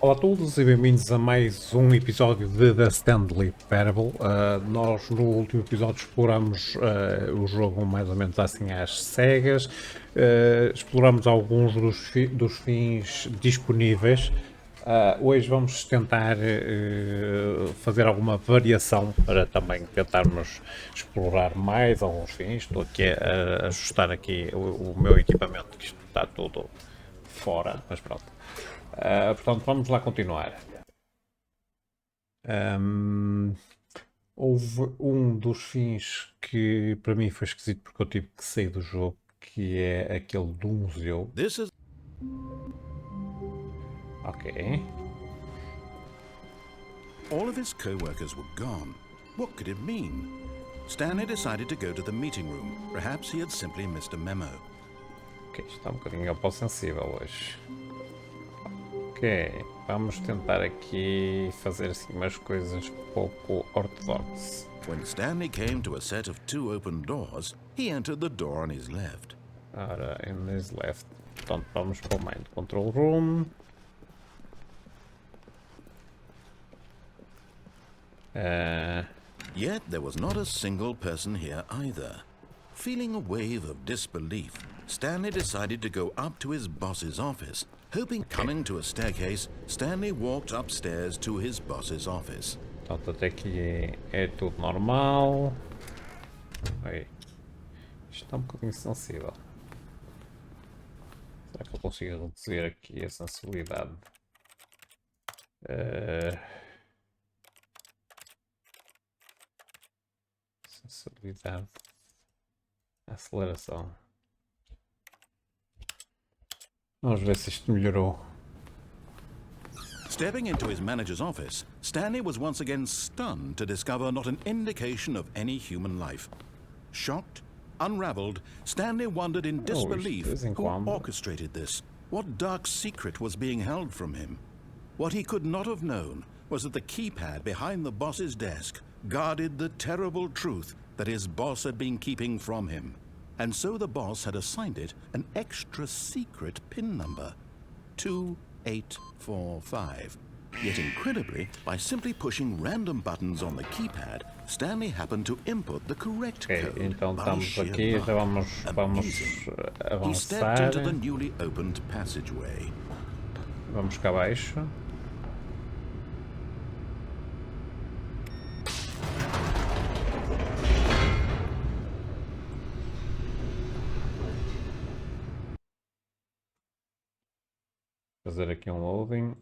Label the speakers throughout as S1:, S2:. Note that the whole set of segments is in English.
S1: Olá a todos e bem-vindos a mais um episódio de The Stanley Parable. Nós no último episódio exploramos o jogo mais ou menos assim às cegas, exploramos alguns dos fins disponíveis. Hoje vamos tentar fazer alguma variação para também tentarmos explorar mais alguns fins. Estou aqui a ajustar aqui o meu equipamento, que isto está tudo fora, mas pronto. Portanto, vamos lá continuar. Houve um dos fins que para mim foi esquisito porque eu tive que sair do jogo, que é aquele do museu. Ok.
S2: All of his co-workers were gone. What could it mean? Stanley decided to go to the meeting room. Perhaps he had simply missed a memo.
S1: Ok, está um bocadinho ao pó sensível hoje. Ok, vamos tentar aqui fazer assim umas coisas pouco ortodoxas.
S2: When Stanley came to a set of two open doors, he entered the door on his left.
S1: Ora, in his left. Portanto, vamos para o Mind Control Room.
S2: Yet there was not a single person here either. Feeling a wave of disbelief, Stanley decided to go up to his boss's office. Coming to a staircase, Stanley walked upstairs to his boss's office.
S1: Portanto, até aqui é tudo normal. Oi. Isto está um bocadinho sensível. Será que eu consigo reduzir aqui a sensibilidade? Sensibilidade. Aceleração. Vamos ver se isto melhorou.
S2: Stepping into his manager's office, Stanley was once again stunned to discover not an indication of any human life. Shocked, unraveled, Stanley wondered in disbelief who orchestrated this. What dark secret was being held from him? What he could not have known was that the keypad behind the boss's desk guarded the terrible truth that his boss had been keeping from him. And so the boss had assigned it an extra secret PIN number, 2845. Yet incredibly, by simply pushing random buttons on the keypad, Stanley happened to input the correct code.
S1: Então estamos aqui, já vamos avançar.
S2: He stepped into the newly opened passageway.
S1: Vamos cá abaixo. Fazer aqui loading.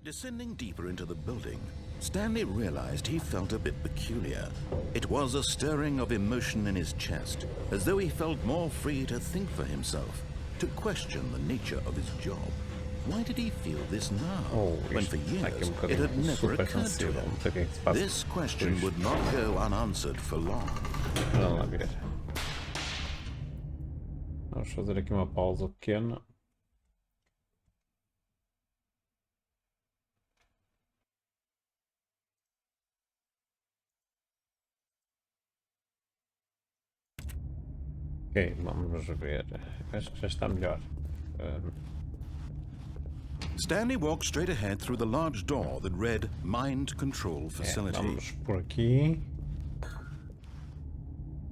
S2: Descending deeper into the building, Stanley realized he felt a bit peculiar. It was a stirring of emotion in his chest, as though he felt more free to think for himself, to question the nature of his job. Why did he feel this now, when for years it had never occurred to him? This question would not go unanswered for long.
S1: Vamos lá ver. Vamos fazer aqui uma pausa pequena. Ok, vamos ver. Acho que já está melhor.
S2: Stanley walked straight ahead through the large door that read Mind Control Facility.
S1: Vamos por aqui.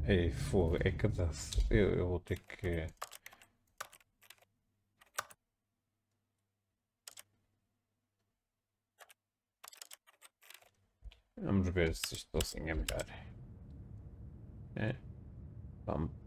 S1: Ei, fogo, é que eu vou ter que... Vamos ver se isto assim é melhor. Vamos.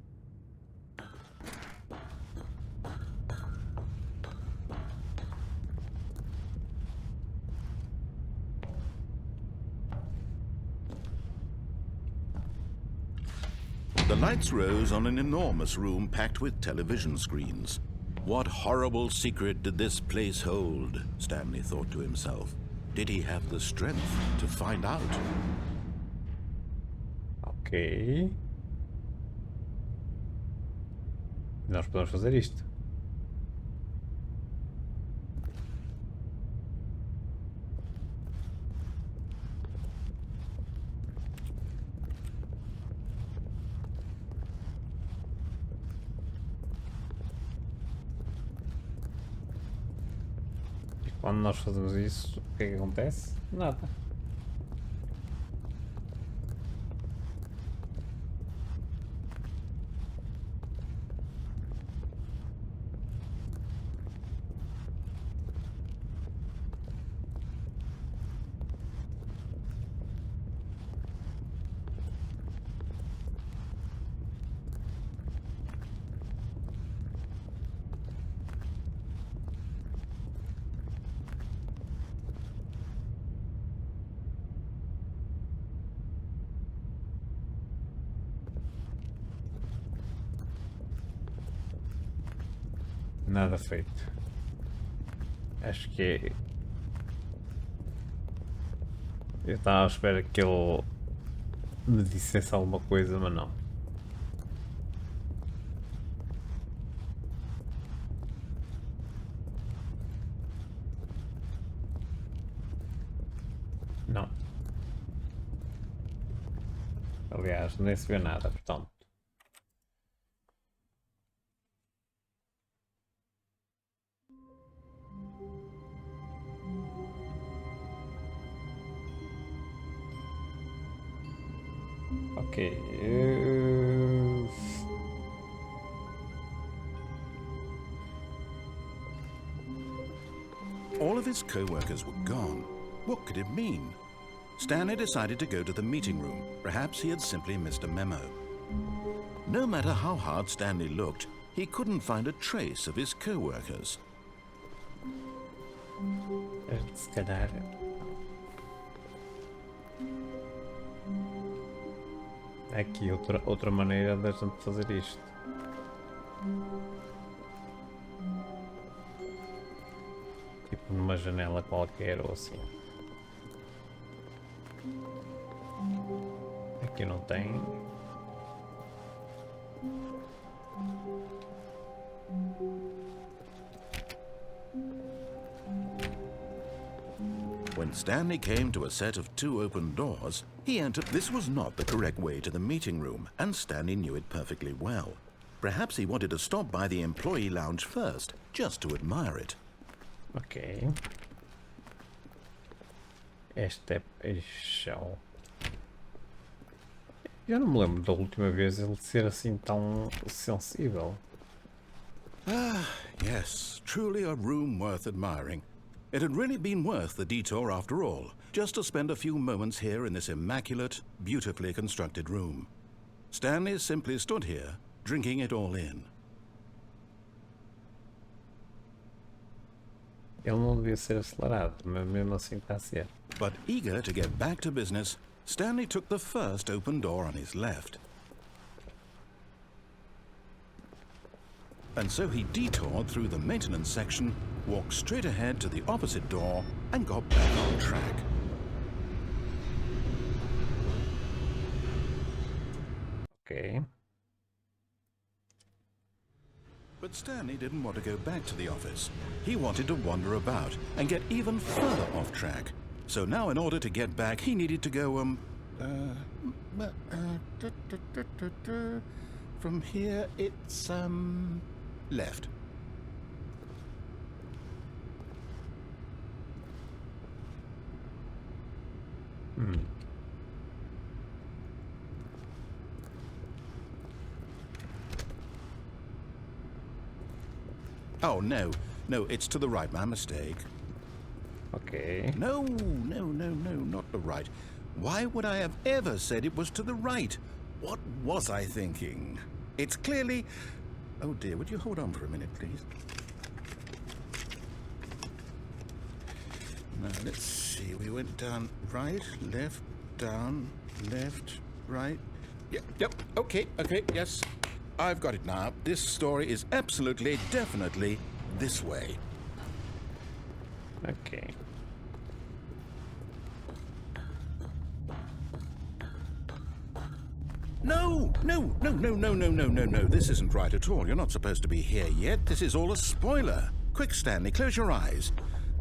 S2: The lights rose on an enormous room packed with television screens. What horrible secret did this place hold? Stanley thought to himself. Did he have the strength to find out?
S1: Ok. Nós podemos fazer isto. Quando nós fazemos isso, o que é que acontece? Nada. Nada feito. Acho que é... Eu estava à espera que ele me dissesse alguma coisa, mas não. Não. Aliás, nem se vê nada, portanto. Ok.
S2: All of his co-workers were gone. What could it mean? Stanley decided to go to the meeting room. Perhaps he had simply missed a memo. No matter how hard Stanley looked, he couldn't find a trace of his co-workers.
S1: Se calhar. Há aqui outra maneira da gente fazer isto. Tipo numa janela qualquer ou assim. Aqui não tem.
S2: When Stanley came to a set of 2 open doors, he entered. This was not the correct way to the meeting room, and Stanley knew it perfectly well. Perhaps he wanted to stop by the employee lounge first, just to admire it.
S1: Ok. Este é chão. Eu não me lembro da última vez ele ser assim tão sensível.
S2: Ah, yes, truly a room worth admiring. It had really been worth the detour after all, just to spend a few moments here in this immaculate, beautifully constructed room. Stanley simply stood here, drinking it all in.
S1: Ele não devia ser acelerado, mas mesmo assim está a ser.
S2: But eager to get back to business, Stanley took the first open door on his left. And so he detoured through the maintenance section, walked straight ahead to the opposite door, and got back on track.
S1: Ok.
S2: But Stanley didn't want to go back to the office. He wanted to wander about and get even further off track. So now in order to get back, he needed to go, from here it's, left. Oh, no, it's to the right, my mistake.
S1: Ok.
S2: No, not the right. Why would I have ever said it was to the right? What was I thinking? It's clearly... Oh dear, would you hold on for a minute, please? Now, let's see, we went down right, left, down, left, right. Yep, okay, yes. I've got it now. This story is absolutely, definitely this way.
S1: Ok.
S2: No. This isn't right at all. You're not supposed to be here yet. This is all a spoiler. Quick, Stanley, close your eyes.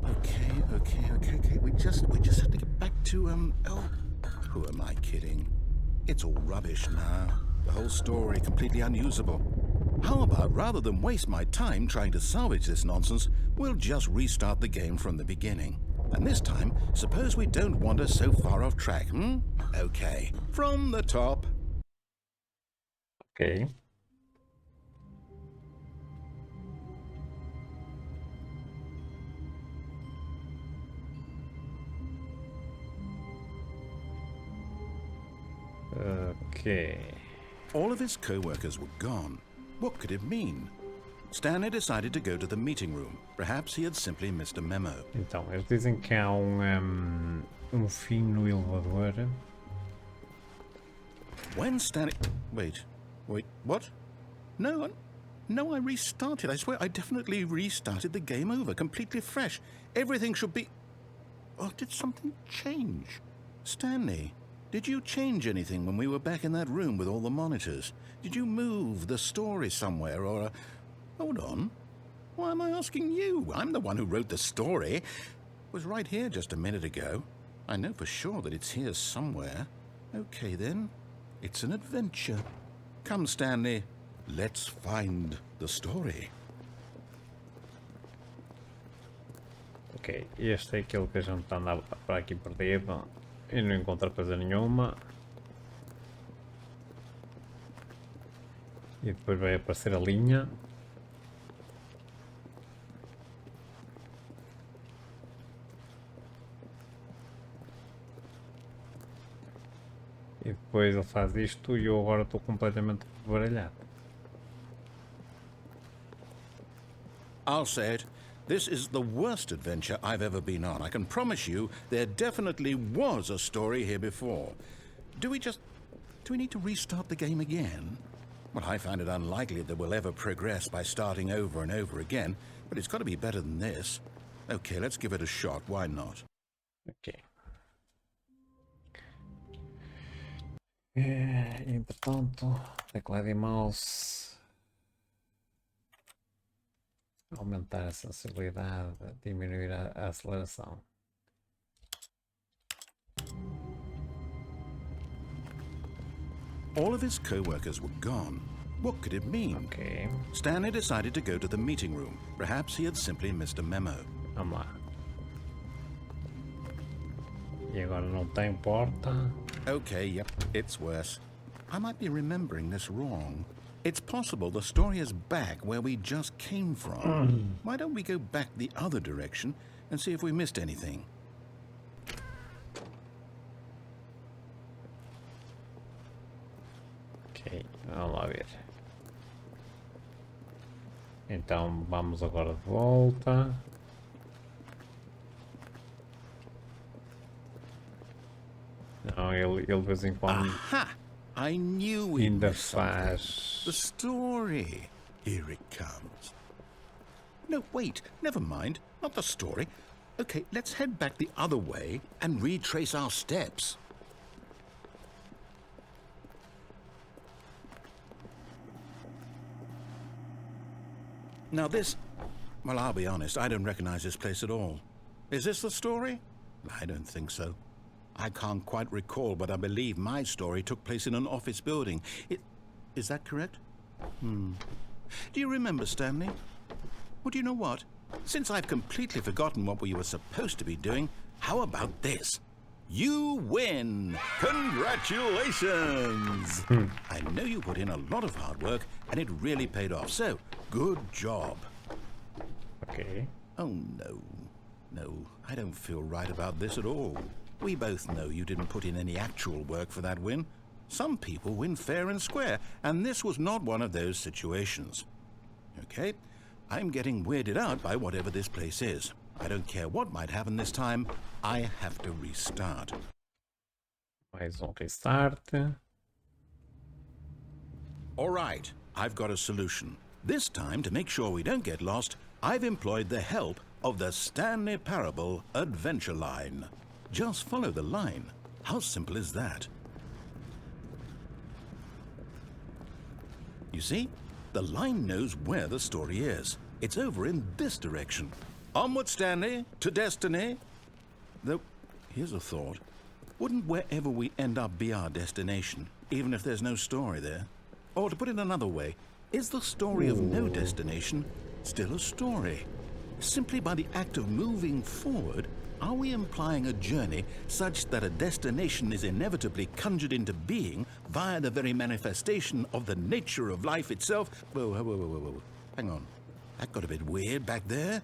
S2: Okay. We just have to get back to, oh, who am I kidding? It's all rubbish now. The whole story completely unusable. How about, rather than waste my time trying to salvage this nonsense, we'll just restart the game from the beginning. And this time, suppose we don't wander so far off track, hmm? Okay, from the top.
S1: Ok. Okay.
S2: All of his co-workers were gone. What could it mean? Stanley decided to go to the meeting room. Perhaps he had simply missed a memo.
S1: Então, eles dizem que há um fim no elevador.
S2: When Stanley... Wait, what? No, I restarted. I swear I definitely restarted the game over, completely fresh. Everything should be... Oh, did something change? Stanley, did you change anything when we were back in that room with all the monitors? Did you move the story somewhere or... Hold on. Why am I asking you? I'm the one who wrote the story. It was right here just a minute ago. I know for sure that it's here somewhere. Okay, then. It's an adventure. Come, Stanley. Let's find the story.
S1: Ok, este é aquele que a gente anda para aqui perdido e não encontra coisa nenhuma. E depois vai aparecer a linha. E depois ele faz isto e eu agora estou completamente baralhado.
S2: I'll say it. This is the worst adventure I've ever been on. I can promise you there definitely was a story here before. Do we need to restart the game again? Well, I find it unlikely that we'll ever progress by starting over and over again, but it's got to be better than this. Okay, let's give it a shot. Why not?
S1: Ok. Entretanto, teclado e mouse, aumentar a sensibilidade, diminuir a aceleração.
S2: All of his co-workers were gone. What could it mean?
S1: Ok,
S2: Stanley decided to go to the meeting room. Perhaps he had simply missed a memo.
S1: vamos lá. E agora não tem porta.
S2: Okay, yep, it's worse. I might be remembering this wrong. It's possible the story is back where we just came from. Why don't we go back the other direction and see if we missed anything?
S1: Ok, vamos lá ver. Então vamos agora de volta. Não, ele de vez em quando
S2: Aha! I knew we
S1: ainda
S2: missed something.
S1: faz.
S2: The story. Here it comes. No, wait, never mind. Not the story. Okay, let's head back the other way and retrace our steps. Now this... Well, I'll be honest, I don't recognize this place at all. Is this the story? I don't think so. I can't quite recall, but I believe my story took place in an office building. Is that correct? Do you remember, Stanley? Well, do you know what? Since I've completely forgotten what we were supposed to be doing, how about this? You win! Congratulations! I know you put in a lot of hard work, and it really paid off, so good job.
S1: Ok.
S2: Oh, no. No, I don't feel right about this at all. We both know you didn't put in any actual work for that win. Some people win fair and square, and this was not one of those situations. Okay, I'm getting weirded out by whatever this place is. I don't care what might happen this time, I have to restart.
S1: Mais restart.
S2: All right, I've got a solution. This time, to make sure we don't get lost, I've employed the help of the Stanley Parable Adventure Line. Just follow the line. How simple is that? You see? The line knows where the story is. It's over in this direction. Onward, Stanley, to destiny. Though, here's a thought. Wouldn't wherever we end up be our destination, even if there's no story there? Or to put it another way, Is the story of no destination still a story? Simply by the act of moving forward, are we implying a journey such that a destination is inevitably conjured into being via the very manifestation of the nature of life itself? Whoa. Hang on. That got a bit weird back there.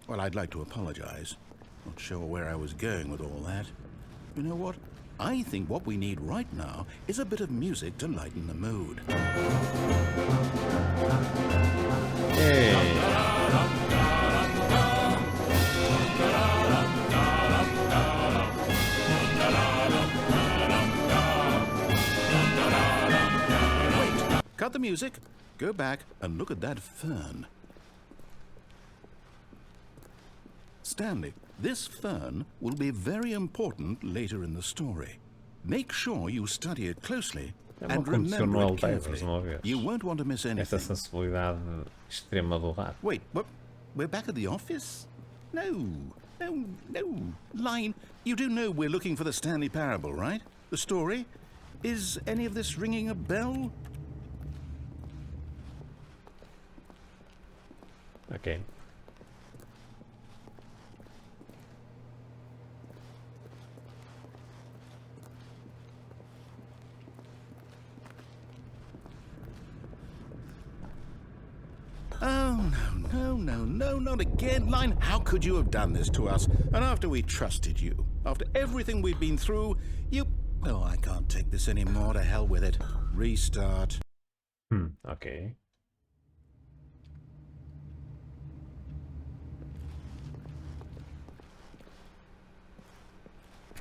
S2: Well, I'd like to apologize. Not sure where I was going with all that. You know what? I think what we need right now is a bit of music to lighten the mood.
S1: Hey.
S2: Wait, cut the music. Go back and look at that fern. Stanley, this fern will be very important later in the story. Make sure you study it closely and remember it carefully. You won't want to miss anything.
S1: Essa sensibilidade extrema do rato.
S2: Wait, what? We're back at the office? No. Line, you do know we're looking for the Stanley Parable, right? The story? Is any of this ringing a bell?
S1: Okay.
S2: Oh, no, not again, Line. How could you have done this to us? And after we trusted you, after everything we've been through, you... Oh, I can't take this anymore. To hell with it. Restart.
S1: Okay.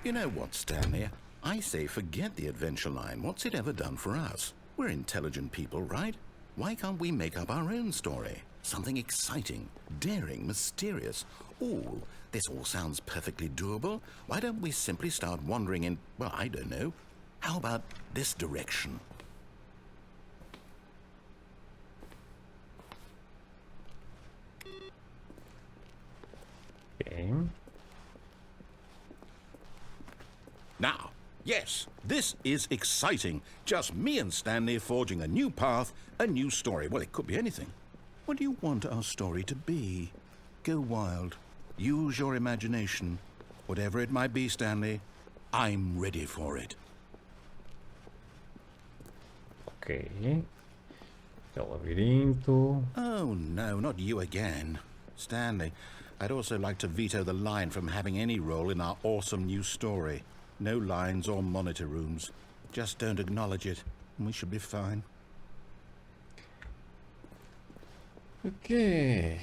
S2: You know what, Stanley? I say forget the adventure line. What's it ever done for us? We're intelligent people, right? Why can't we make up our own story? Something exciting, daring, mysterious. Ooh, this all sounds perfectly doable. Why don't we simply start wandering in, well, I don't know. How about this direction?
S1: Okay.
S2: Now, yes, this is exciting. Just me and Stanley forging a new path, a new story. Well, it could be anything. What do you want our story to be? Go wild. Use your imagination. Whatever it might be, Stanley, I'm ready for it.
S1: Okay. The labirinto.
S2: Oh, no, not you again. Stanley, I'd also like to veto the line from having any role in our awesome new story. No lines or monitor rooms. Just don't acknowledge it, and we should be fine.
S1: Ok.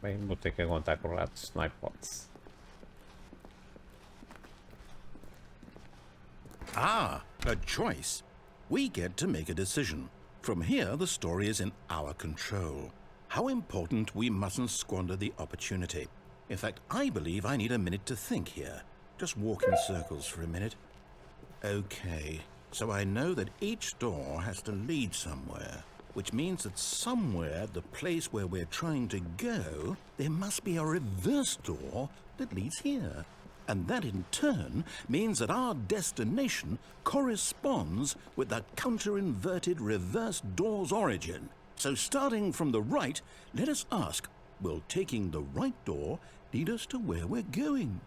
S1: Bem, vou ter que aguentar com ratos, não há hipótese.
S2: Ah, a choice. We get to make a decision. From here, the story is in our control. How important we mustn't squander the opportunity. In fact, I believe I need a minute to think here. Just walk in circles for a minute. Okay, so I know that each door has to lead somewhere, which means that somewhere, the place where we're trying to go, there must be a reverse door that leads here. And that in turn means that our destination corresponds with the counter-inverted reverse door's origin. So starting from the right, let us ask, will taking the right door lead us to where we're going?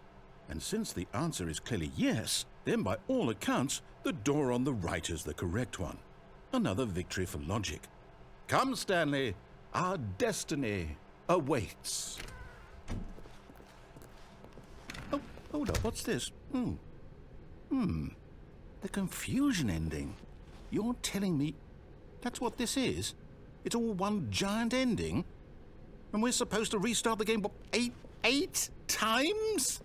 S2: And since the answer is clearly yes, then by all accounts, the door on the right is the correct one. Another victory for logic. Come, Stanley, our destiny awaits. Oh, hold up, what's this? The confusion ending. You're telling me that's what this is? It's all one giant ending? And we're supposed to restart the game, what, eight times?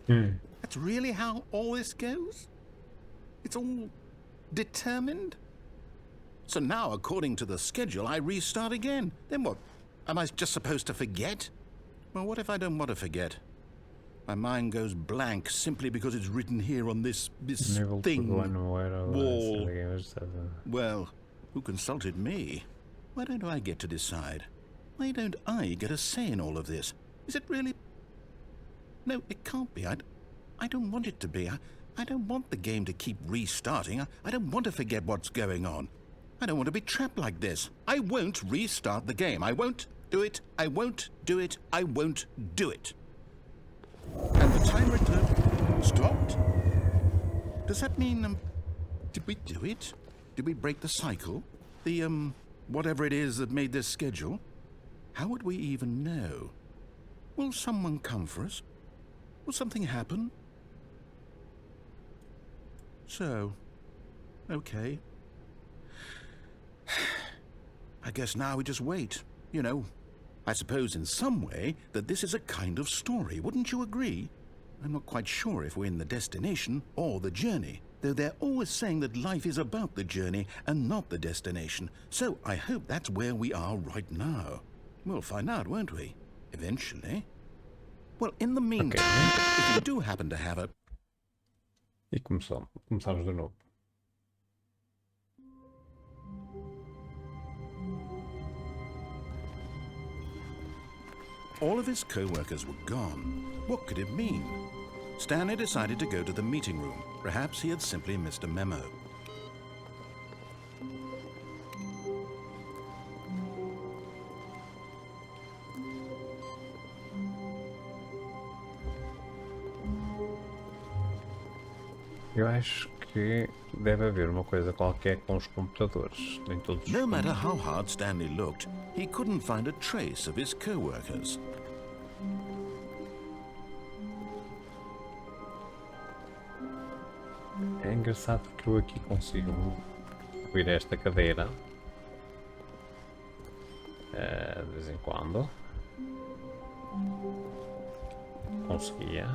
S2: That's really how all this goes? It's all determined? So now, according to the schedule, I restart again. Then what? Am I just supposed to forget? Well, what if I don't want to forget? My mind goes blank simply because it's written here on this thing, wall. Well, who consulted me? Why don't I get to decide? Why don't I get a say in all of this? Is it really... No, it can't be. I don't want it to be. I don't want the game to keep restarting. I don't want to forget what's going on. I don't want to be trapped like this. I won't restart the game. I won't do it. I won't do it. I won't do it. And the timer stopped? Does that mean, did we do it? Did we break the cycle? The, whatever it is that made this schedule? How would we even know? Will someone come for us? Will something happen? So, okay. I guess now we just wait. You know, I suppose in some way that this is a kind of story, wouldn't you agree? I'm not quite sure if we're in the destination or the journey, though they're always saying that life is about the journey and not the destination. So I hope that's where we are right now. We'll find out, won't we? Eventually. Well, in the meantime, if you do happen to have a...
S1: E começamos de novo.
S2: All of his co-workers were gone. What could it mean? Stanley decided to go to the meeting room. Perhaps he had simply missed a memo.
S1: Eu acho que deve haver uma coisa qualquer com os computadores. Nem todos os
S2: No matter how hard Stanley looked, he couldn't find a trace of his co-workers.
S1: É engraçado que eu aqui consigo ouvir esta cadeira de vez em quando. Conseguia.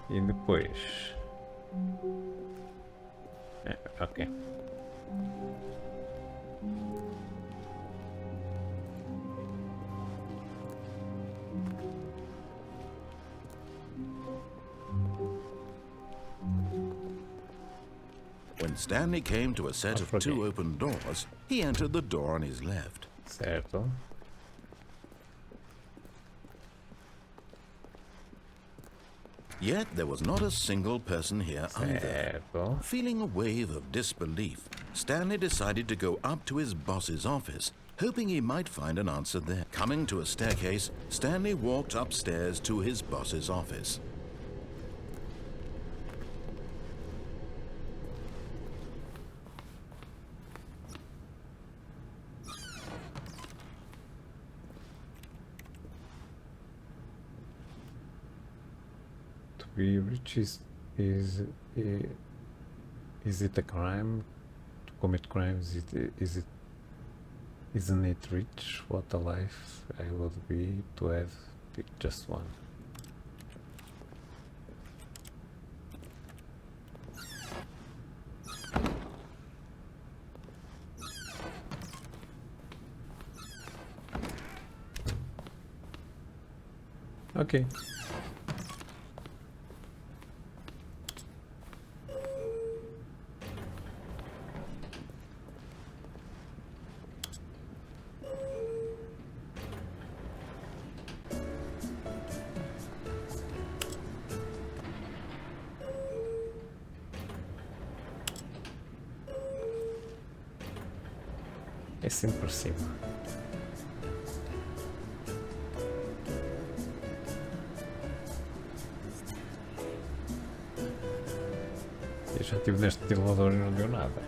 S1: E depois... ok.
S2: When Stanley came to a set of two open doors, he entered the door on his left.
S1: Certo.
S2: Yet there was not a single person here either.
S1: Certo.
S2: Feeling a wave of disbelief, Stanley decided to go up to his boss's office, hoping he might find an answer there. Coming to a staircase, Stanley walked upstairs to his boss's office.
S1: Be rich is it a crime to commit crimes? Isn't it rich? What a life I would be to have picked just one. Okay. É sempre por cima. Eu já estive neste elevador e não deu nada.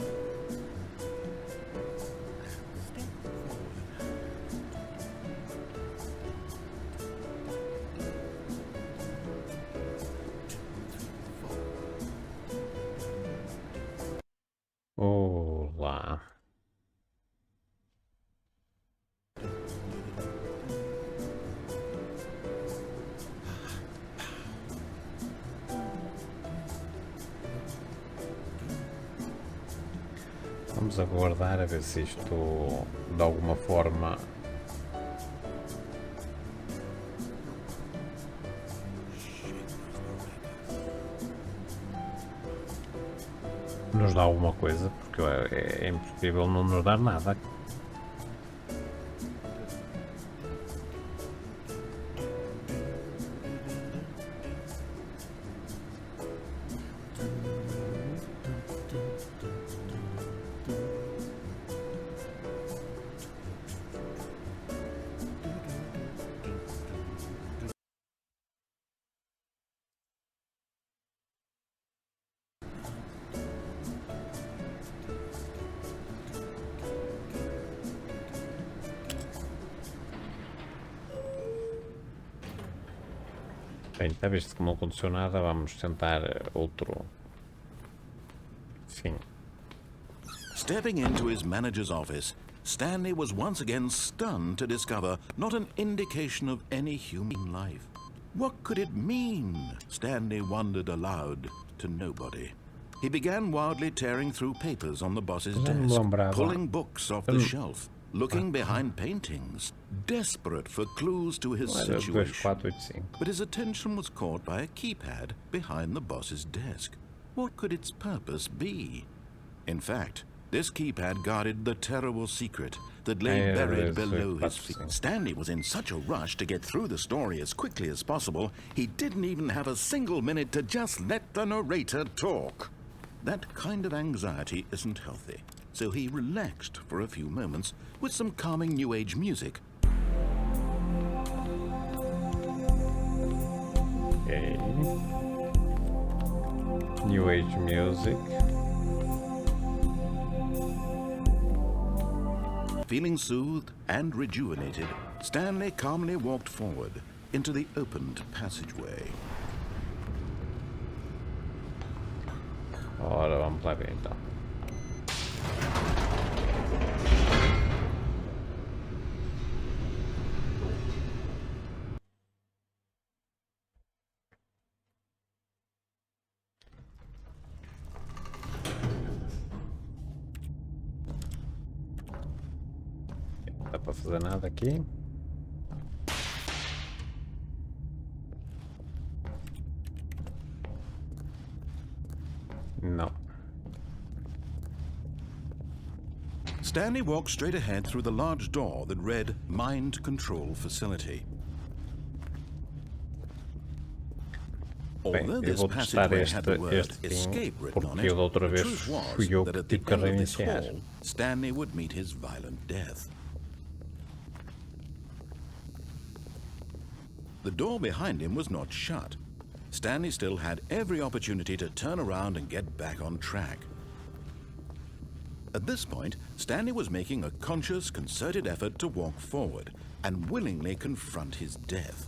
S1: Olá. Vamos aguardar a ver se isto de alguma forma nos dá alguma coisa, porque é impossível não nos dar nada. Bem, está visto que não aconteceu nada, vamos tentar outro. Sim.
S2: Stepping into his manager's office, Stanley was once again stunned to discover not an indication of any human life. What could it mean? Stanley wondered aloud to nobody. He began wildly tearing through papers on the boss's desk, pulling books off the shelf, looking behind paintings, desperate for clues to his situation. But his attention was caught by a keypad behind the boss's desk. What could its purpose be? In fact, this keypad guarded the terrible secret that lay buried below his feet. Stanley was in such a rush to get through the story as quickly as possible, he didn't even have a single minute to just let the narrator talk. That kind of anxiety isn't healthy, so he relaxed for a few moments with some calming New Age music.
S1: Okay. New Age music.
S2: Feeling soothed and rejuvenated, Stanley calmly walked forward into the opened passageway.
S1: Ora, vamos lá ver então. Não dá para fazer nada aqui. No.
S2: Stanley walked straight ahead through the large door that read Mind Control Facility.
S1: Bem, eu vou testar este fim, porque eu da outra vez fui eu que tive que reiniciar.
S2: Stanley would meet his violent death. The door behind him was not shut. Stanley still had every opportunity to turn around and get back on track. At this point, Stanley was making a conscious, concerted effort to walk forward and willingly confront his death.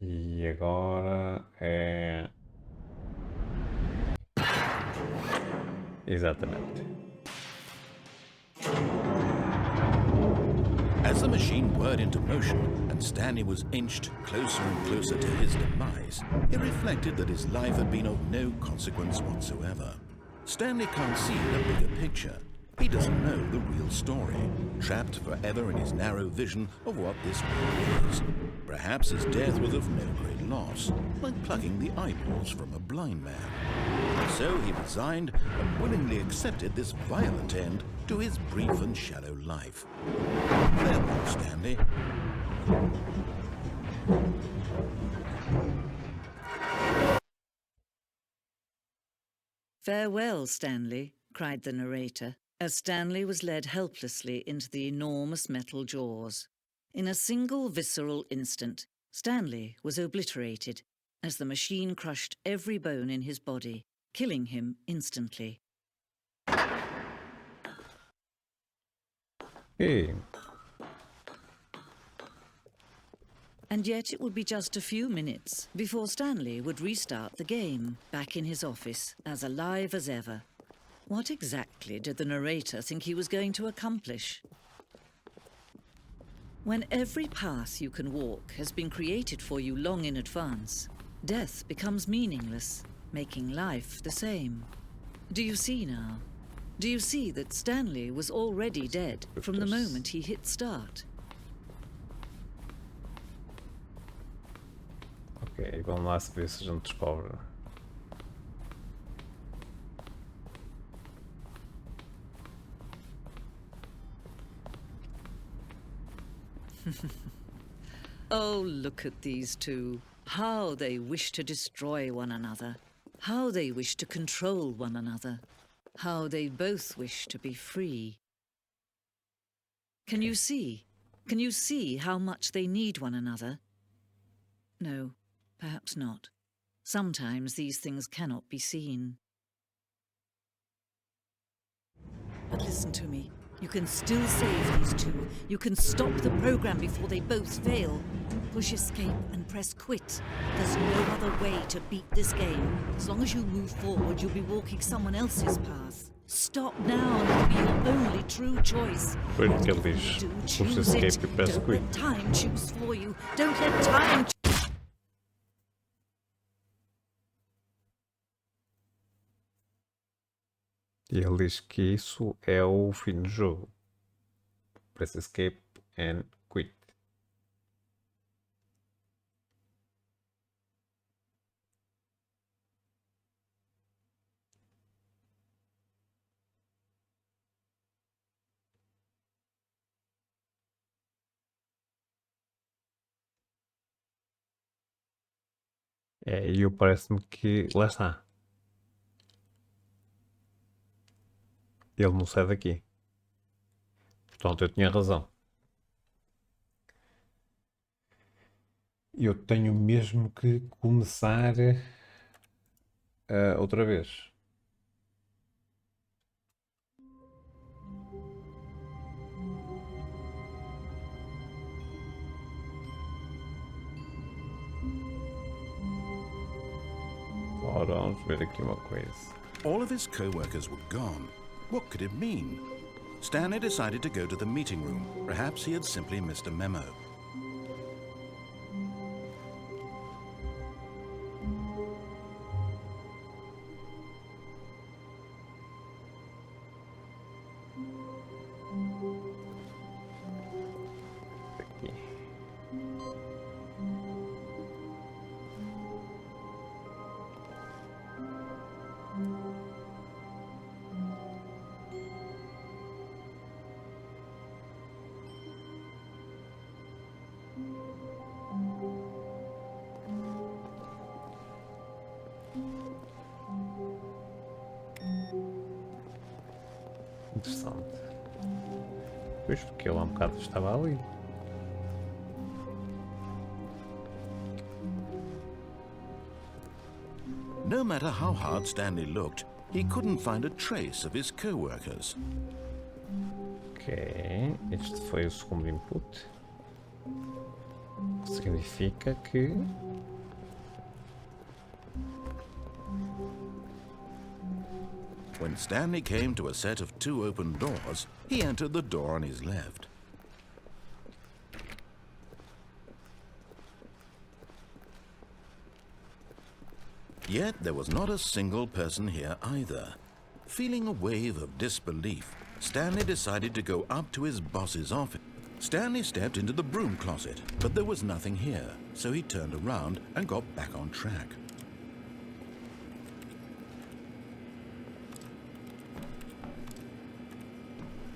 S1: E agora é... Exatamente.
S2: As the machine whirred into motion and Stanley was inched closer and closer to his demise, he reflected that his life had been of no consequence whatsoever. Stanley can't see the bigger picture. He doesn't know the real story, trapped forever in his narrow vision of what this world is. Perhaps his death was of no great loss, like plucking the eyeballs from a blind man. So he resigned and willingly accepted this violent end to his brief and shallow life. Farewell, Stanley.
S3: Farewell, Stanley, cried the narrator, as Stanley was led helplessly into the enormous metal jaws. In a single visceral instant, Stanley was obliterated as the machine crushed every bone in his body, killing him instantly.
S1: Hey.
S3: And yet it would be just a few minutes before Stanley would restart the game, back in his office, as alive as ever. What exactly did the narrator think he was going to accomplish? When every path you can walk has been created for you long in advance, death becomes meaningless, making life the same. Do you see now? Do you see that Stanley was already dead from the moment he hit start?
S1: Ok, vamos lá se ver se a gente descobre.
S3: Oh, look at these two. How they wish to destroy one another. How they wish to control one another. How they both wish to be free. Can you see? Can you see how much they need one another? No, perhaps not. Sometimes these things cannot be seen. But listen to me. You can still save these two. You can stop the program before they both fail. Push escape and press quit. There's no other way to beat this game. As long as you move forward, you'll be walking someone else's path. Stop now and it'll be your only true choice.
S1: Foi o que ele diz. Push escape e press
S3: Don't
S1: quit.
S3: let time choose for you. Don't let time
S1: E ele diz que isso é o fim do jogo. Press escape and quit. É, e eu parece-me que... Lá está. Ele não sai daqui. Portanto, eu tinha razão. Eu tenho mesmo que começar outra vez. Ora, vamos ver aqui uma coisa.
S2: All of his co-workers were gone. What could it mean? Stanley decided to go to the meeting room. Perhaps he had simply missed a memo.
S1: Aqui. Interessante. Pois, porque ele há um bocado estava ali.
S2: No matter how hard Stanley looked, he couldn't find a trace of his co-workers.
S1: Ok, este foi o segundo input. Significa que...
S2: When Stanley came to a set of 2 open doors, he entered the door on his left. Yet there was not a single person here either. Feeling a wave of disbelief, Stanley decided to go up to his boss's office. Stanley stepped into the broom closet, but there was nothing here, so he turned around and got back on track.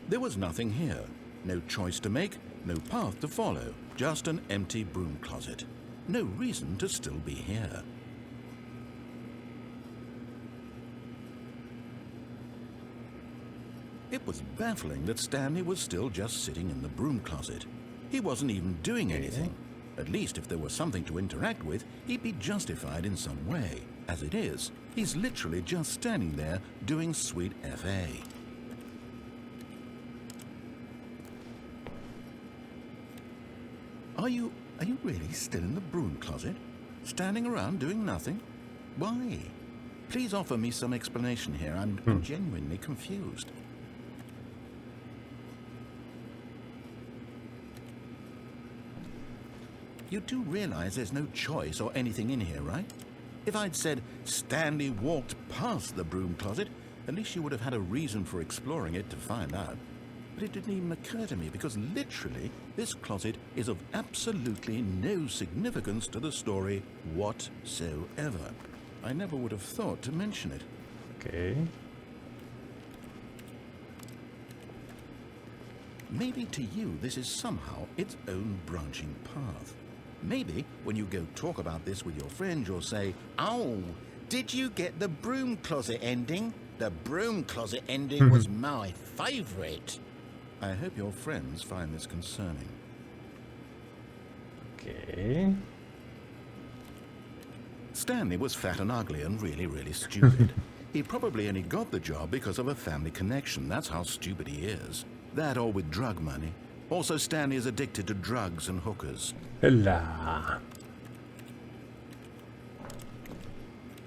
S2: There was nothing here. No choice to make, no path to follow, just an empty broom closet. No reason to still be here. It was baffling that Stanley was still just sitting in the broom closet. He wasn't even doing anything. At least if there was something to interact with, he'd be justified in some way. As it is, he's literally just standing there doing sweet FA. Are you really still in the broom closet? Standing around doing nothing? Why? Please offer me some explanation here. I'm genuinely confused. You do realize there's no choice or anything in here, right? If I'd said Stanley walked past the broom closet, at least you would have had a reason for exploring it to find out. But it didn't even occur to me because literally this closet is of absolutely no significance to the story whatsoever. I never would have thought to mention it.
S1: Ok.
S2: Maybe to you this is somehow its own branching path. Maybe when you go talk about this with your friends, you'll say, "Oh, did you get the broom closet ending? The broom closet ending was my favorite." I hope your friends find this concerning.
S1: Ok.
S2: Stanley was fat and ugly and really, really stupid. He probably only got the job because of a family connection. That's how stupid he is. That or with drug money. Also, Stanley is addicted to drugs and hookers.
S1: Lá.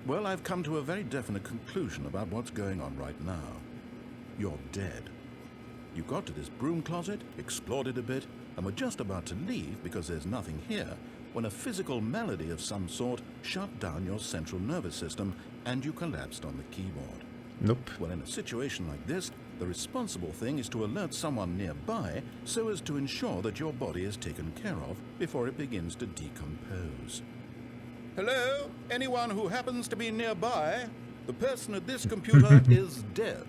S2: Well, I've come to a very definite conclusion about what's going on right now. You're dead. You got to this broom closet, explored it a bit, and were just about to leave because there's nothing here, when a physical malady of some sort shut down your central nervous system and you collapsed on the keyboard.
S1: Nope.
S2: Well, in a situation like this, the responsible thing is to alert someone nearby so as to ensure that your body is taken care of before it begins to decompose. Hello? Anyone who happens to be nearby? The person at this computer is dead.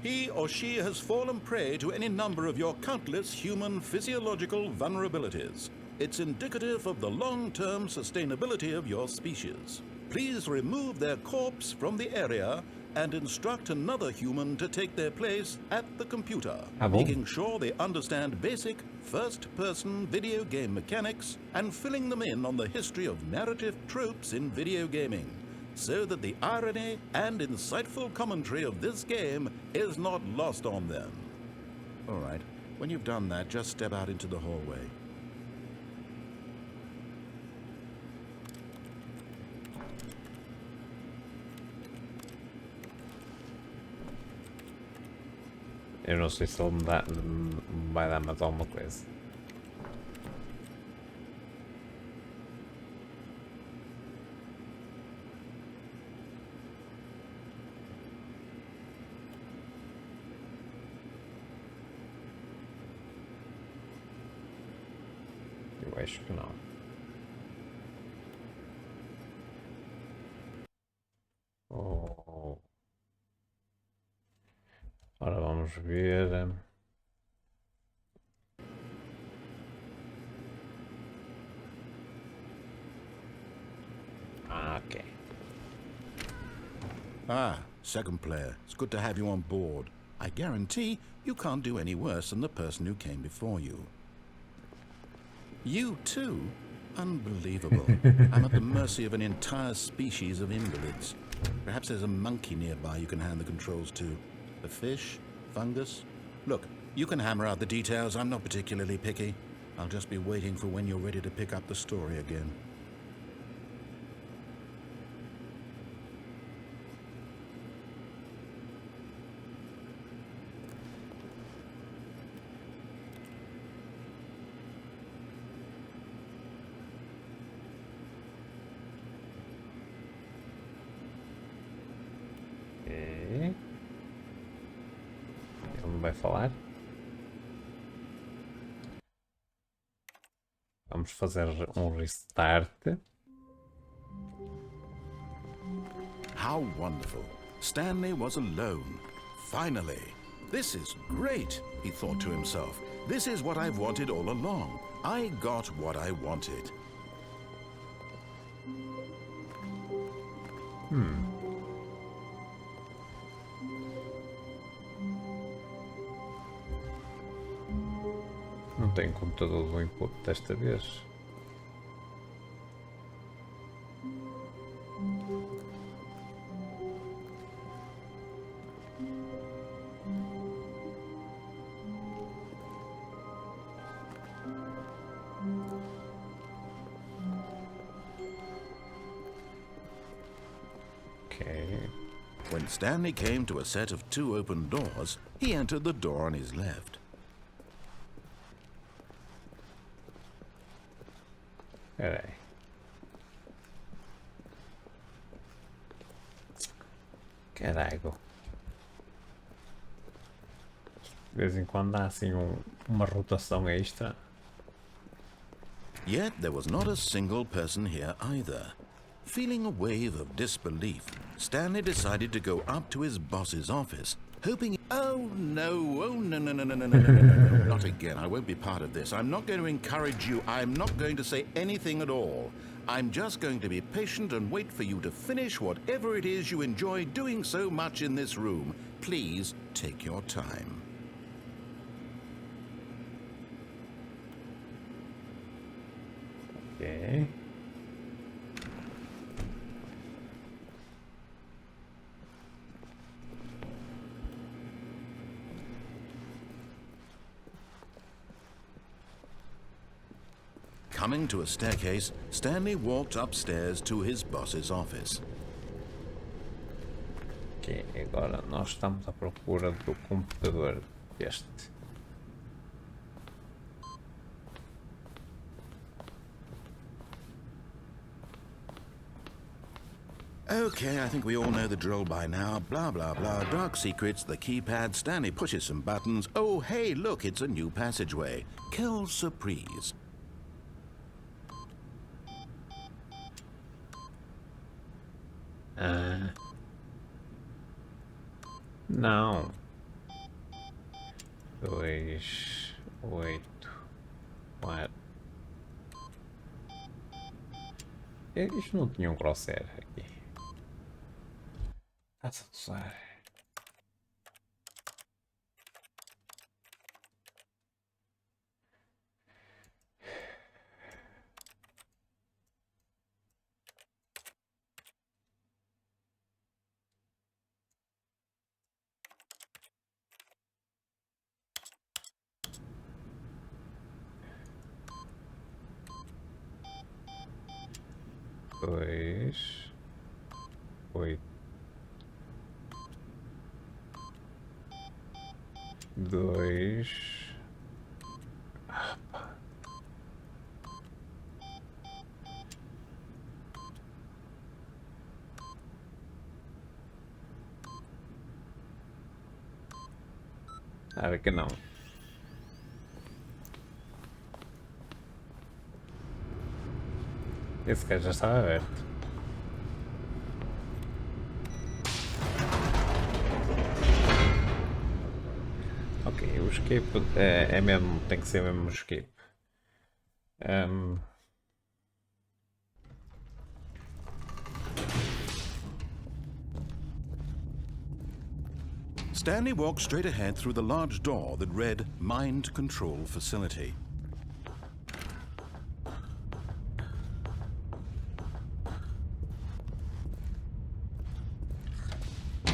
S2: He or she has fallen prey to any number of your countless human physiological vulnerabilities. It's indicative of the long-term sustainability of your species. Please remove their corpse from the area and instruct another human to take their place at the computer, making sure they understand basic first-person video game mechanics and filling them in on the history of narrative tropes in video gaming, so that the irony and insightful commentary of this game is not lost on them. All right, when you've done that, just step out into the hallway.
S1: Eu não sei se ele me vai dar mais alguma coisa. Eu acho que não. Oh. Ora, vamos ver. Okay.
S2: Ah, second player. It's good to have you on board. I guarantee you can't do any worse than the person who came before you. You too? Unbelievable. I'm at the mercy of an entire species of invalids. Perhaps there's a monkey nearby you can hand the controls to. A fish? Fungus? Look, you can hammer out the details. I'm not particularly picky. I'll just be waiting for when you're ready to pick up the story again.
S1: Ele não vai falar. Vamos fazer restart.
S2: How wonderful. Stanley was alone. Finally. This is great, he thought to himself. This is what I've wanted all along. I got what I wanted.
S1: Não tem computador do input desta vez. Okay.
S2: When Stanley came to a set of 2 open doors, he entered the door on his left.
S1: Espera aí. Caralho. De vez em quando há assim uma rotação extra.
S2: Yet there was not a single person here either. Feeling a wave of disbelief, Stanley decided to go up to his boss's office, hoping... Oh no, no, not again. I won't be part of this. I'm not going to encourage you. I'm not going to say anything at all. I'm just going to be patient and wait for you to finish whatever it is you enjoy doing so much in this room. Please take your time.
S1: Ok.
S2: Coming to a staircase, Stanley walked upstairs to his boss's office.
S1: Ok, agora nós estamos à procura do computador deste.
S2: Okay, I think we all know the drill by now. Blah, blah, blah. Dark secrets, the keypad. Stanley pushes some buttons. Oh, hey, look, it's a new passageway. Quelle surprise.
S1: Não. 2, 8, 4. Isto não tinha um crosshair aqui. Está-se a usar. Dois, 8, 2. Claro que não. Esse gajo já estava aberto. Ok, o escape é mesmo, tem que ser mesmo o escape.
S2: Stanley walked straight ahead through the large door that read Mind Control Facility.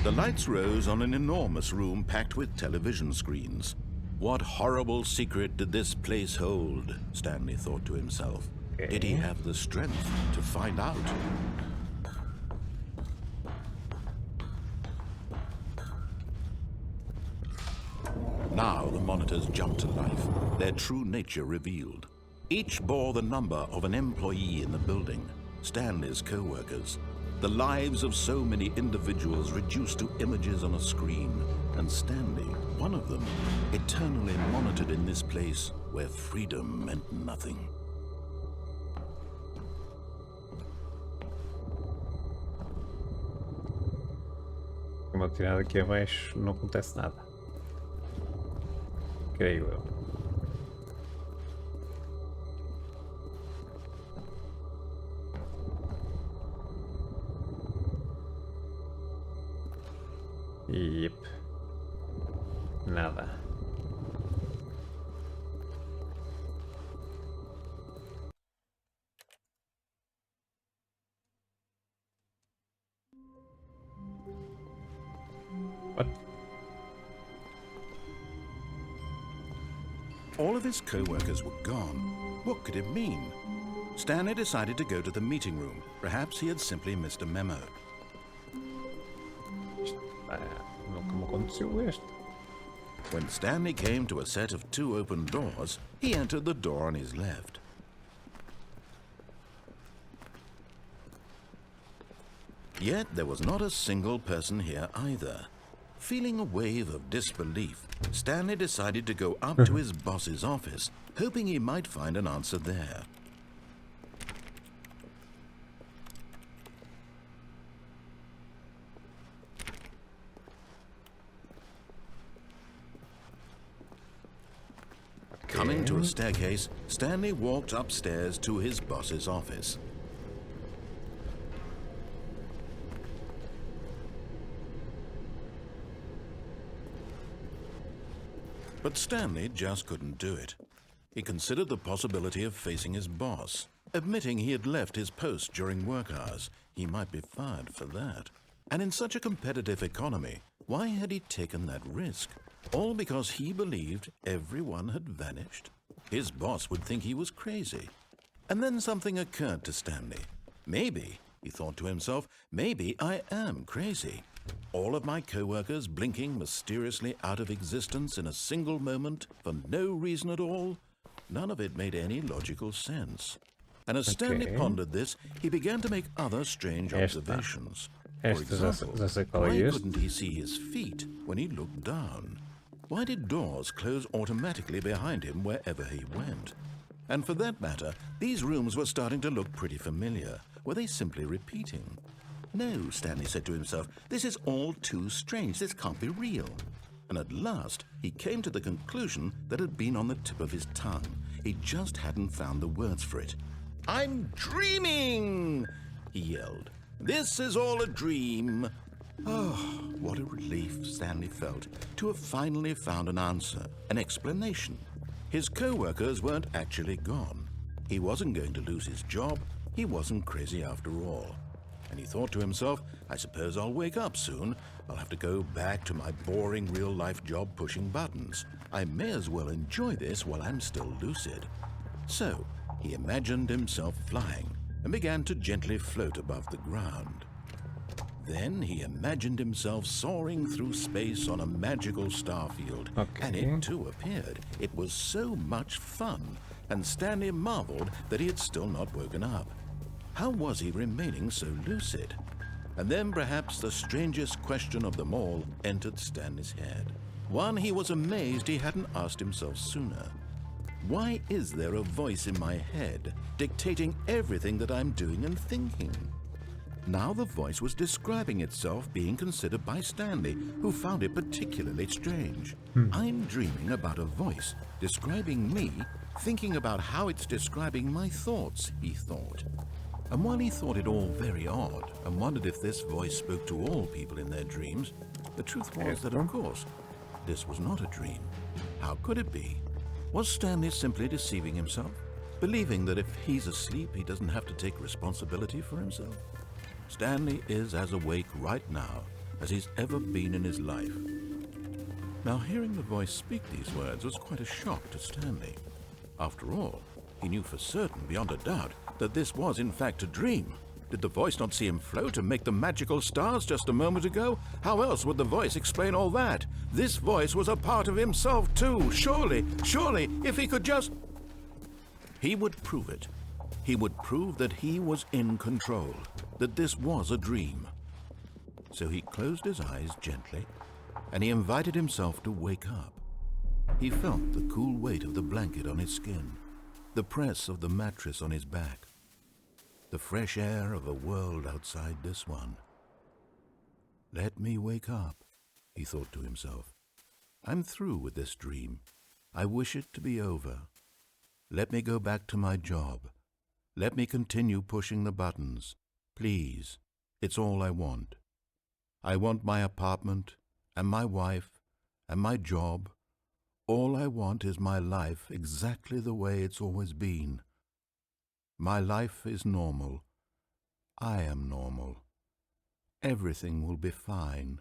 S2: The lights rose on an enormous room packed with television screens. What horrible secret did this place hold? Stanley thought to himself. Did he have the strength to find out? Now the monitors jumped to life, their true nature revealed. Each bore the number of an employee in the building, Stanley's co-workers. The lives of so many individuals reduced to images on a screen, and Stanley, one of them, eternally monitored in this place where freedom meant nothing.
S1: Uma tirada aqui abaixo não acontece nada. Creio eu. Yep. Nada. What?
S2: All of his co-workers were gone. What could it mean? Stanley decided to go to the meeting room. Perhaps he had simply missed a memo.
S1: Nunca me aconteceu este.
S2: When Stanley came to a set of 2 open doors, he entered the door on his left. Yet there was not a single person here either. Feeling a wave of disbelief, Stanley decided to go up to his boss's office, hoping he might find an answer there. Coming to a staircase, Stanley walked upstairs to his boss's office. But Stanley just couldn't do it. He considered the possibility of facing his boss. Admitting he had left his post during work hours, he might be fired for that. And in such a competitive economy, why had he taken that risk? All because he believed everyone had vanished? His boss would think he was crazy. And then something occurred to Stanley. Maybe, he thought to himself, maybe I am crazy. All of my co-workers blinking mysteriously out of existence in a single moment for no reason at all. None of it made any logical sense. And as Stanley pondered this, he began to make other strange observations. For example, why couldn't he see his feet when he looked down? Why did doors close automatically behind him wherever he went? And for that matter, these rooms were starting to look pretty familiar. Were they simply repeating? No, Stanley said to himself, this is all too strange. This can't be real. And at last, he came to the conclusion that had been on the tip of his tongue. He just hadn't found the words for it. "I'm dreaming!" he yelled. "This is all a dream." Oh, what a relief Stanley felt to have finally found an answer, an explanation. His co-workers weren't actually gone. He wasn't going to lose his job. He wasn't crazy after all. And he thought to himself, I suppose I'll wake up soon. I'll have to go back to my boring real-life job pushing buttons. I may as well enjoy this while I'm still lucid. So he imagined himself flying and began to gently float above the ground. Then he imagined himself soaring through space on a magical starfield, and it too appeared. It was so much fun, and Stanley marveled that he had still not woken up. How was he remaining so lucid? And then perhaps the strangest question of them all entered Stanley's head. One he was amazed he hadn't asked himself sooner. Why is there a voice in my head dictating everything that I'm doing and thinking? Now the voice was describing itself being considered by Stanley, who found it particularly strange. I'm dreaming about a voice describing me, thinking about how it's describing my thoughts, he thought. And while he thought it all very odd and wondered if this voice spoke to all people in their dreams, the truth was that, of course, this was not a dream. How could it be? Was Stanley simply deceiving himself, believing that if he's asleep, he doesn't have to take responsibility for himself? Stanley is as awake right now as he's ever been in his life. Now, hearing the voice speak these words was quite a shock to Stanley. After all, he knew for certain, beyond a doubt, that this was in fact a dream. Did the voice not see him float and make the magical stars just a moment ago? How else would the voice explain all that? This voice was a part of himself too. Surely, if he could just... He would prove it. He would prove that he was in control, that this was a dream. So he closed his eyes gently, and he invited himself to wake up. He felt the cool weight of the blanket on his skin, the press of the mattress on his back, the fresh air of a world outside this one. Let me wake up, he thought to himself. I'm through with this dream. I wish it to be over. Let me go back to my job. Let me continue pushing the buttons. Please, it's all I want. I want my apartment, and my wife, and my job. All I want is my life exactly the way it's always been. My life is normal. I am normal. Everything will be fine.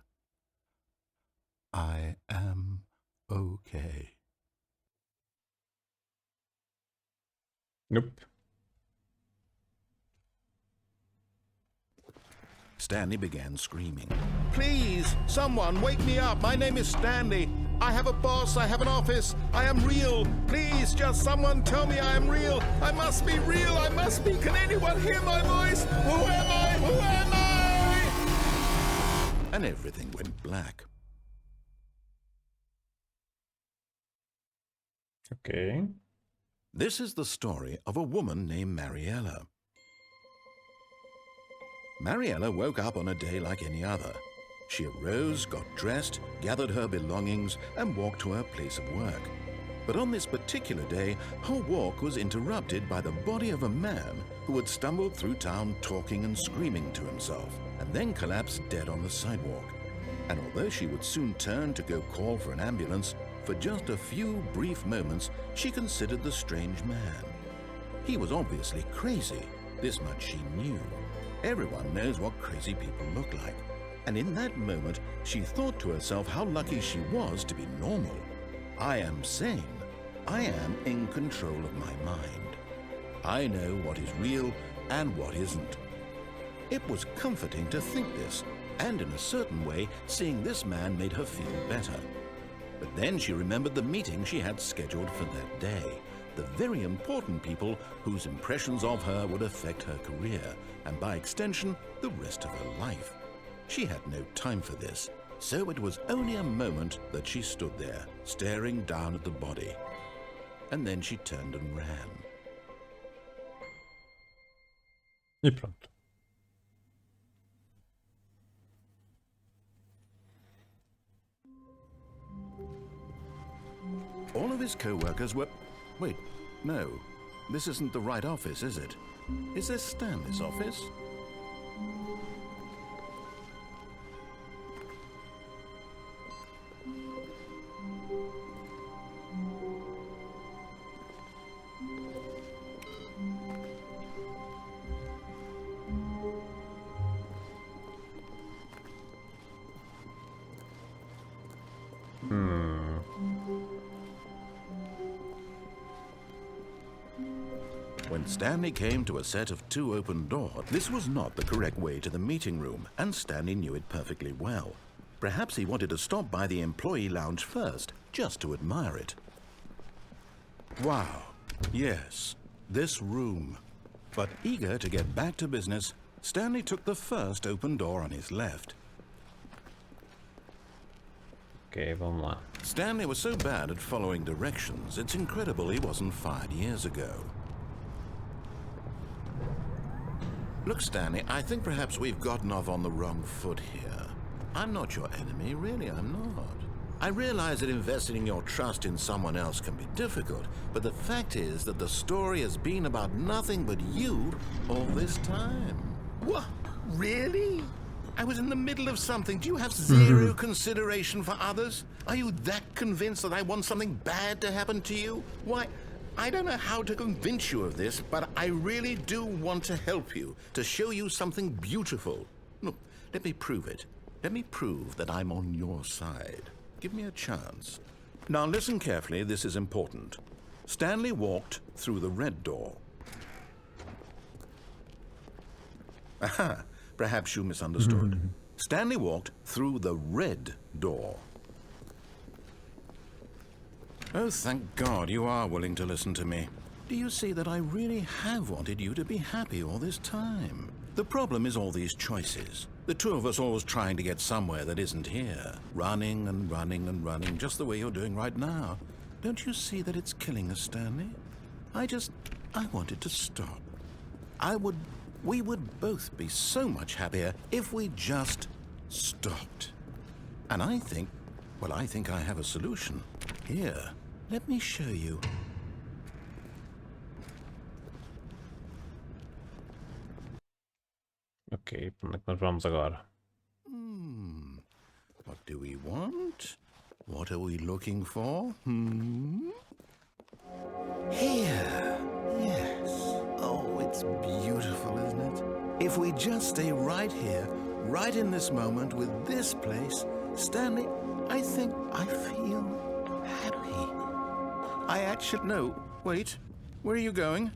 S2: I am okay.
S1: Nope.
S2: Stanley began screaming. Please, someone, wake me up. My name is Stanley. I have a boss. I have an office. I am real. Please, just someone tell me I am real. I must be real. I must be. Can anyone hear my voice? Who am I? Who am I? And everything went black.
S1: Okay.
S2: This is the story of a woman named Mariella. Mariella woke up on a day like any other. She arose, got dressed, gathered her belongings, and walked to her place of work. But on this particular day, her walk was interrupted by the body of a man who had stumbled through town talking and screaming to himself, and then collapsed dead on the sidewalk. And although she would soon turn to go call for an ambulance, for just a few brief moments, she considered the strange man. He was obviously crazy. This much she knew. Everyone knows what crazy people look like. And in that moment, she thought to herself how lucky she was to be normal. I am sane. I am in control of my mind. I know what is real and what isn't. It was comforting to think this, and in a certain way, seeing this man made her feel better. But then she remembered the meeting she had scheduled for that day, the very important people whose impressions of her would affect her career, and by extension, the rest of her life. She had no time for this, so it was only a moment that she stood there, staring down at the body. And then she turned and ran.
S1: E pronto.
S2: All of his co-workers were... Wait, no. This isn't the right office, is it? Is this Stanley's office? When Stanley came to a set of 2 open doors, this was not the correct way to the meeting room, and Stanley knew it perfectly well. Perhaps he wanted to stop by the employee lounge first, just to admire it. Wow, yes, this room. But eager to get back to business, Stanley took the first open door on his left.
S1: Ok, vamos lá.
S2: Stanley was so bad at following directions, it's incredible he wasn't fired years ago. Look, Stanley, I think perhaps we've gotten off on the wrong foot here. I'm not your enemy, really, I'm not. I realize that investing your trust in someone else can be difficult, but the fact is that the story has been about nothing but you all this time. What? Really? I was in the middle of something. Do you have zero consideration for others? Are you that convinced that I want something bad to happen to you? Why, I don't know how to convince you of this, but I really do want to help you, to show you something beautiful. Look, let me prove it. Let me prove that I'm on your side. Give me a chance. Now listen carefully, this is important. Stanley walked through the red door. Aha, perhaps you misunderstood. Stanley walked through the red door. Oh, thank God you are willing to listen to me. Do you see that I really have wanted you to be happy all this time? The problem is all these choices. The two of us always trying to get somewhere that isn't here. Running and running and running, just the way you're doing right now. Don't you see that it's killing us, Stanley? I wanted to stop. We would both be so much happier if we just stopped. And I think I have a solution. Here, let me show you.
S1: Ok, para onde é que nós vamos agora?
S2: What do we want? What are we looking for? Here. Yes. Oh, it's beautiful, isn't it? If we just stay right here, right in this moment with this place, Stanley, I think I feel happy. I actually... No, wait. Where are you going?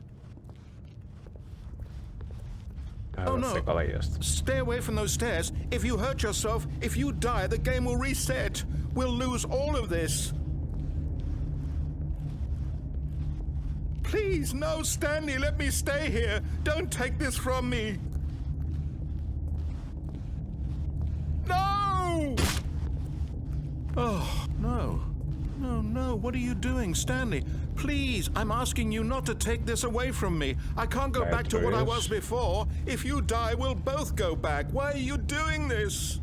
S2: Oh no, stay away from those stairs. If you hurt yourself, if you die, the game will reset. We'll lose all of this. Please, no, Stanley, let me stay here. Don't take this from me. No! Oh, no. No, what are you doing, Stanley? Please, I'm asking you not to take this away from me. I can't go back to what I was before. If you die, we'll both go back. Why are you doing this?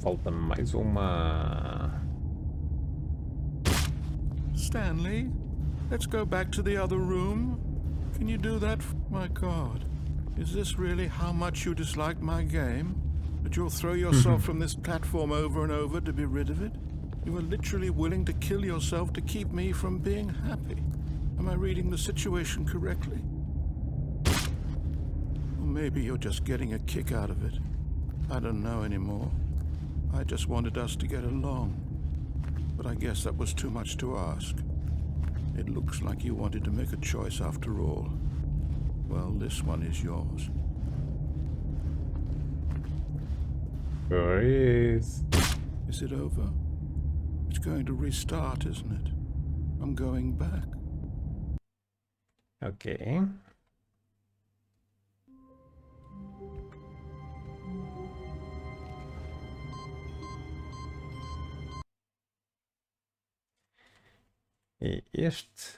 S1: Falta mais uma.
S2: Stanley, let's go back to the other room. Can you do that? My God, is this really how much you dislike my game? That you'll throw yourself from this platform over and over to be rid of it? You are literally willing to kill yourself to keep me from being happy. Am I reading the situation correctly? Or maybe you're just getting a kick out of it. I don't know anymore. I just wanted us to get along. But I guess that was too much to ask. It looks like you wanted to make a choice after all. Well, this one is yours.
S1: Sure is.
S2: Is it over? It's going to restart, isn't it? I'm going back.
S1: Okay. E este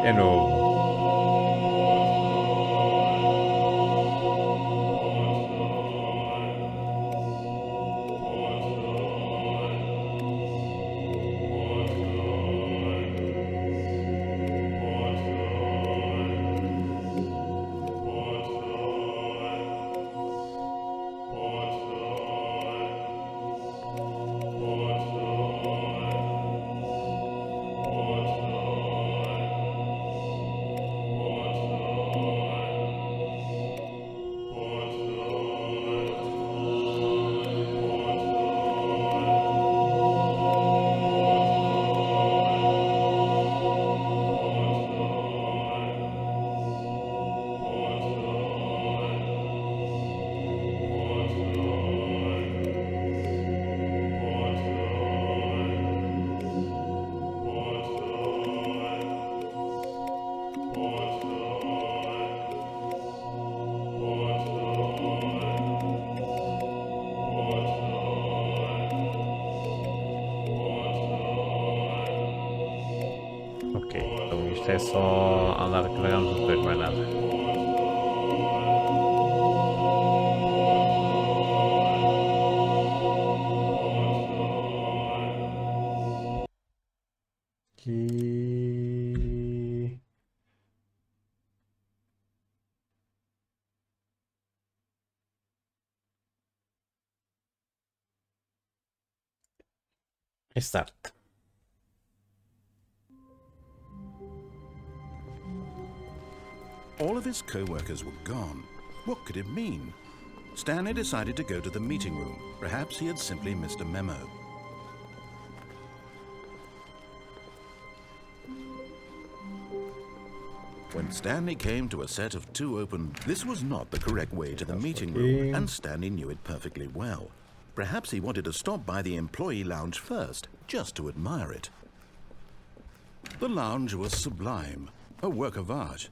S1: é novo. Ok, então isto é só andar a carregar nos botões, mais nada. Aqui. Start.
S2: All of his co-workers were gone. What could it mean? Stanley decided to go to the meeting room. Perhaps he had simply missed a memo. When Stanley came to a set of 2 open, this was not the correct way to the meeting room, and Stanley knew it perfectly well. Perhaps he wanted to stop by the employee lounge first, just to admire it. The lounge was sublime, a work of art.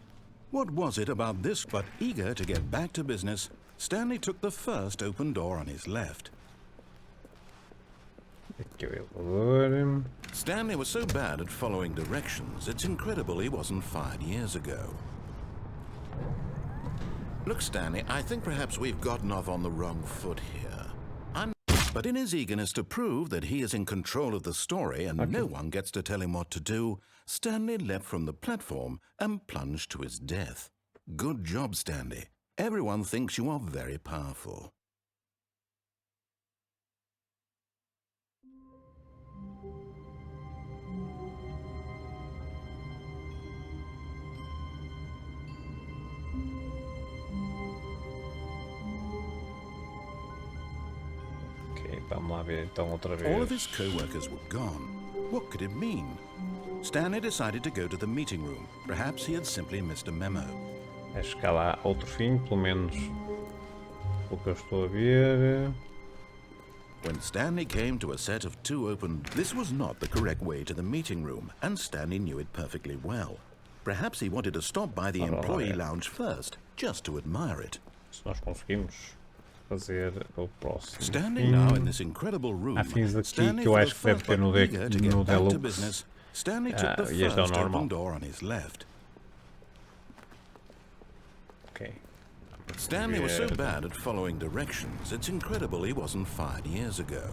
S2: What was it about this? But eager to get back to business, Stanley took the first open door on his left. Stanley was so bad at following directions, it's incredible he wasn't fired years ago. Look, Stanley, I think perhaps we've gotten off on the wrong foot here. But in his eagerness to prove that he is in control of the story and no one gets to tell him what to do, Stanley leapt from the platform and plunged to his death. Good job, Stanley. Everyone thinks you are very powerful.
S1: Vamos lá ver então outra vez.
S2: All of his co-workers were gone. What could it mean? Stanley decided to go to the meeting room. Perhaps he had simply missed a memo.
S1: É chegar lá outro fim, pelo menos o que eu estou a ver.
S2: When Stanley came to a set of 2 open, this was not the correct way to the meeting room, and Stanley knew it perfectly well. Perhaps he wanted to stop by the employee lounge first, just to admire it.
S1: Se nós conseguimos fazer o próximo.
S2: Standing now in this incredible room,
S1: há fins aqui que eu acho que deve ter no Deluxe.
S2: Stanley took the
S1: E este é o
S2: first
S1: normal.
S2: open door on his left.
S1: Ok.
S2: Stanley was so bad at following directions, it's incredible he wasn't fired years ago.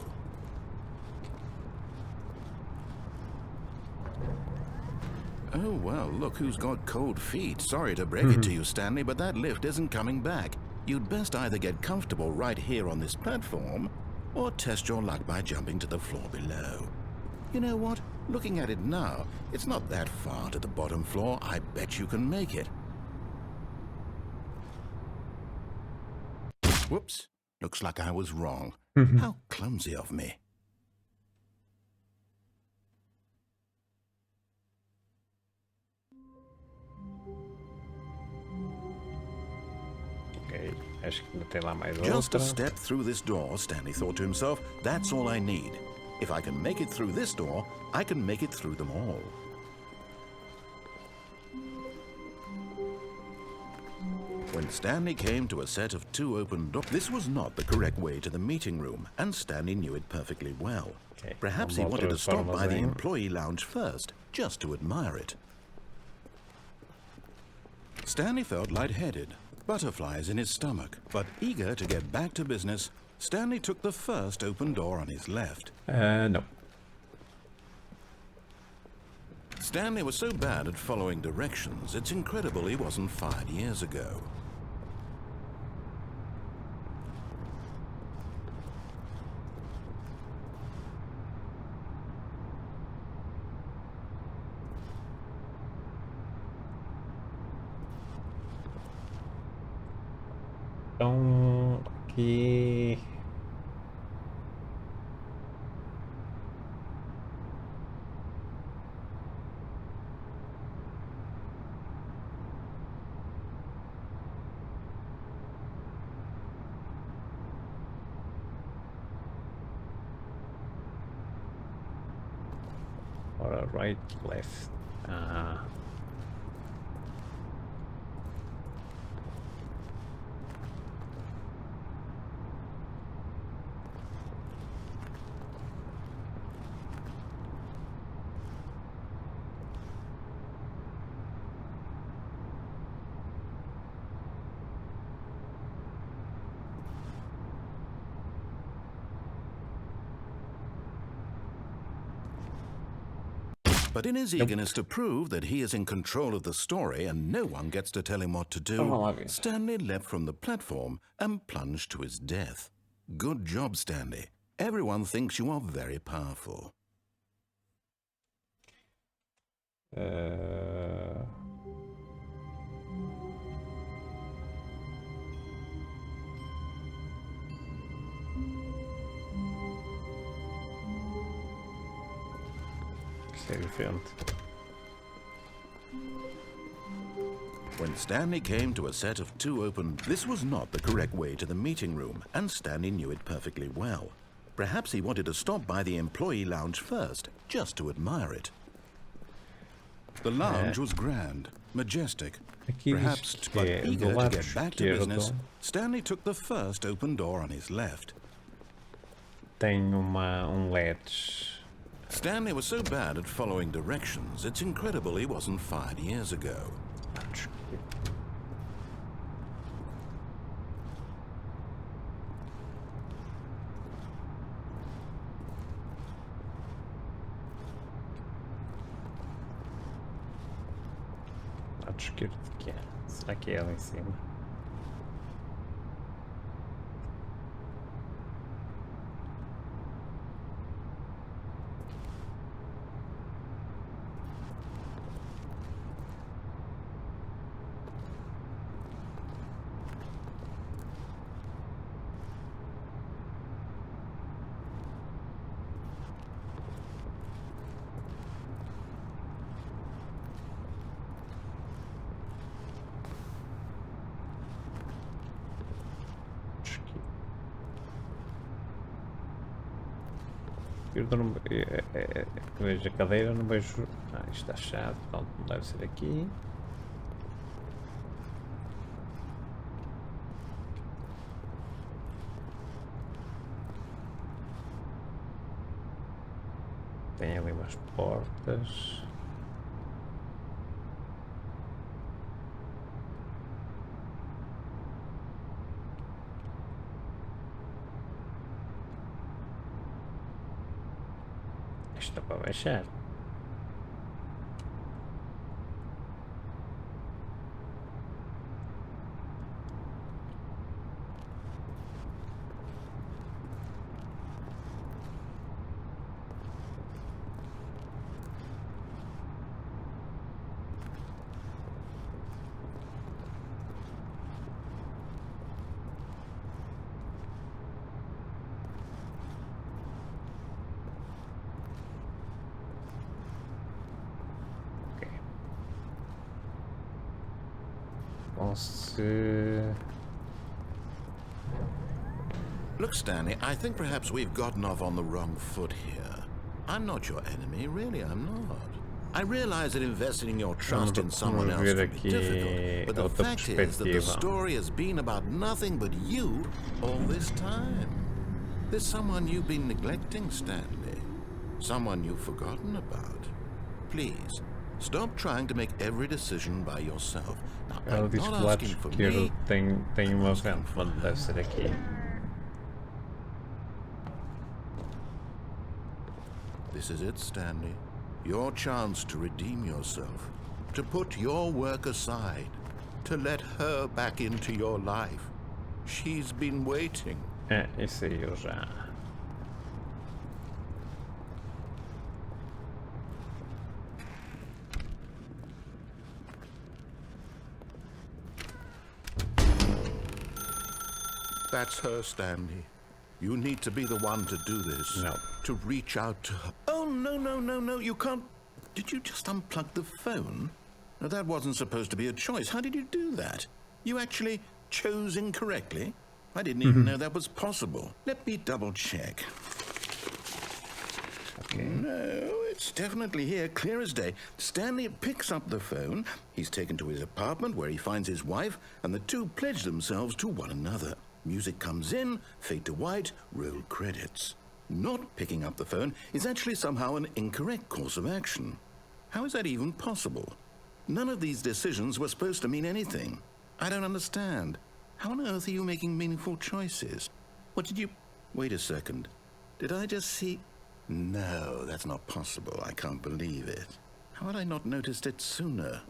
S2: Oh, well, look who's got cold feet. Sorry to break it to you, Stanley, but that lift isn't coming back. You'd best either get comfortable right here on this platform, or test your luck by jumping to the floor below. You know what? Looking at it now, it's not that far to the bottom floor. I bet you can make it. Whoops. Looks like I was wrong. How clumsy of me.
S1: Acho que ainda tem lá mais
S2: Just
S1: outra.
S2: a step through this door, Stanley thought to himself. That's all I need. If I can make it through this door, I can make it through them all. When Stanley came to a set of 2 open doors, this was not the correct way to the meeting room, and Stanley knew it perfectly well.
S1: Okay,
S2: Perhaps he wanted to stop by the employee lounge first, just to admire it. Stanley felt lightheaded, butterflies in his stomach, but eager to get back to business, Stanley took the first open door on his left.
S1: No.
S2: Stanley was so bad at following directions, it's incredible he wasn't fired years ago.
S1: Então, aqui... Ora, right, left. Ah.
S2: But in his eagerness to prove that he is in control of the story and no one gets to tell him what to do, Stanley leapt from the platform and plunged to his death. Good job, Stanley. Everyone thinks you are very powerful. When Stanley came to a set of 2 open, this was not the correct way to the meeting room, and Stanley knew it perfectly well. Perhaps he wanted to stop by the employee lounge first, just to admire it. The lounge was grand, majestic. Perhaps, but eager to get back to business, Stanley took the first open door on his left.
S1: Tem ledge.
S2: Stanley was so bad at following directions, it's incredible he wasn't fired years ago.
S1: Lado esquerdo que é? Será que é lá em cima? Eu não vejo a cadeira, não vejo. Ah, isto está fechado, portanto não deve ser aqui. Tem ali umas portas. Isto para baixar. Se
S2: Look, Stanley, I think perhaps we've gotten off on the wrong foot here. I'm not your enemy, really, I'm not. I realize that investing your trust in someone else can be difficult, but the fact is that the story has been about nothing but you all this time. There's someone you've been neglecting, Stanley. Someone you've forgotten about. Please, stop trying to make every decision by yourself. Now, I'm not asking for me.
S1: Tem uma vento, mas deve ser aqui.
S2: This is it, Stanley. Your chance to redeem yourself, to put your work aside, to let her back into your life. She's been waiting.
S1: Isso aí eu já.
S2: That's her, Stanley. You need to be the one to do this.
S1: No.
S2: To reach out to her. Oh, no, you can't. Did you just unplug the phone? Now, that wasn't supposed to be a choice. How did you do that? You actually chose incorrectly? I didn't even know that was possible. Let me double check.
S1: Okay.
S2: No, it's definitely here, clear as day. Stanley picks up the phone. He's taken to his apartment where he finds his wife, and the two pledge themselves to one another. Music comes in, fade to white, roll credits. Not picking up the phone is actually somehow an incorrect course of action. How is that even possible? None of these decisions were supposed to mean anything. I don't understand. How on earth are you making meaningful choices? What did you... Wait a second. Did I just see... No, that's not possible. I can't believe it. How had I not noticed it sooner?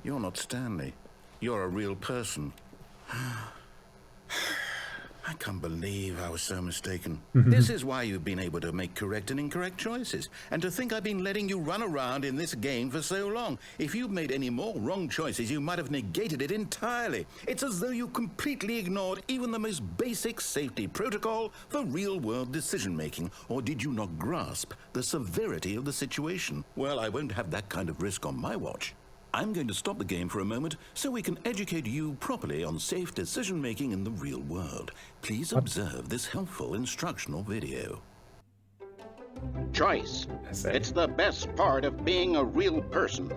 S2: You're not Stanley. You're a real person. I can't believe I was so mistaken. This is why you've been able to make correct and incorrect choices. And to think I've been letting you run around in this game for so long. If you'd made any more wrong choices, you might have negated it entirely. It's as though you completely ignored even the most basic safety protocol for real-world decision-making. Or did you not grasp the severity of the situation? Well, I won't have that kind of risk on my watch. I'm going to stop the game for a moment so we can educate you properly on safe decision-making in the real world. Please observe this helpful instructional video.
S4: Choice. It's the best part of being a real person.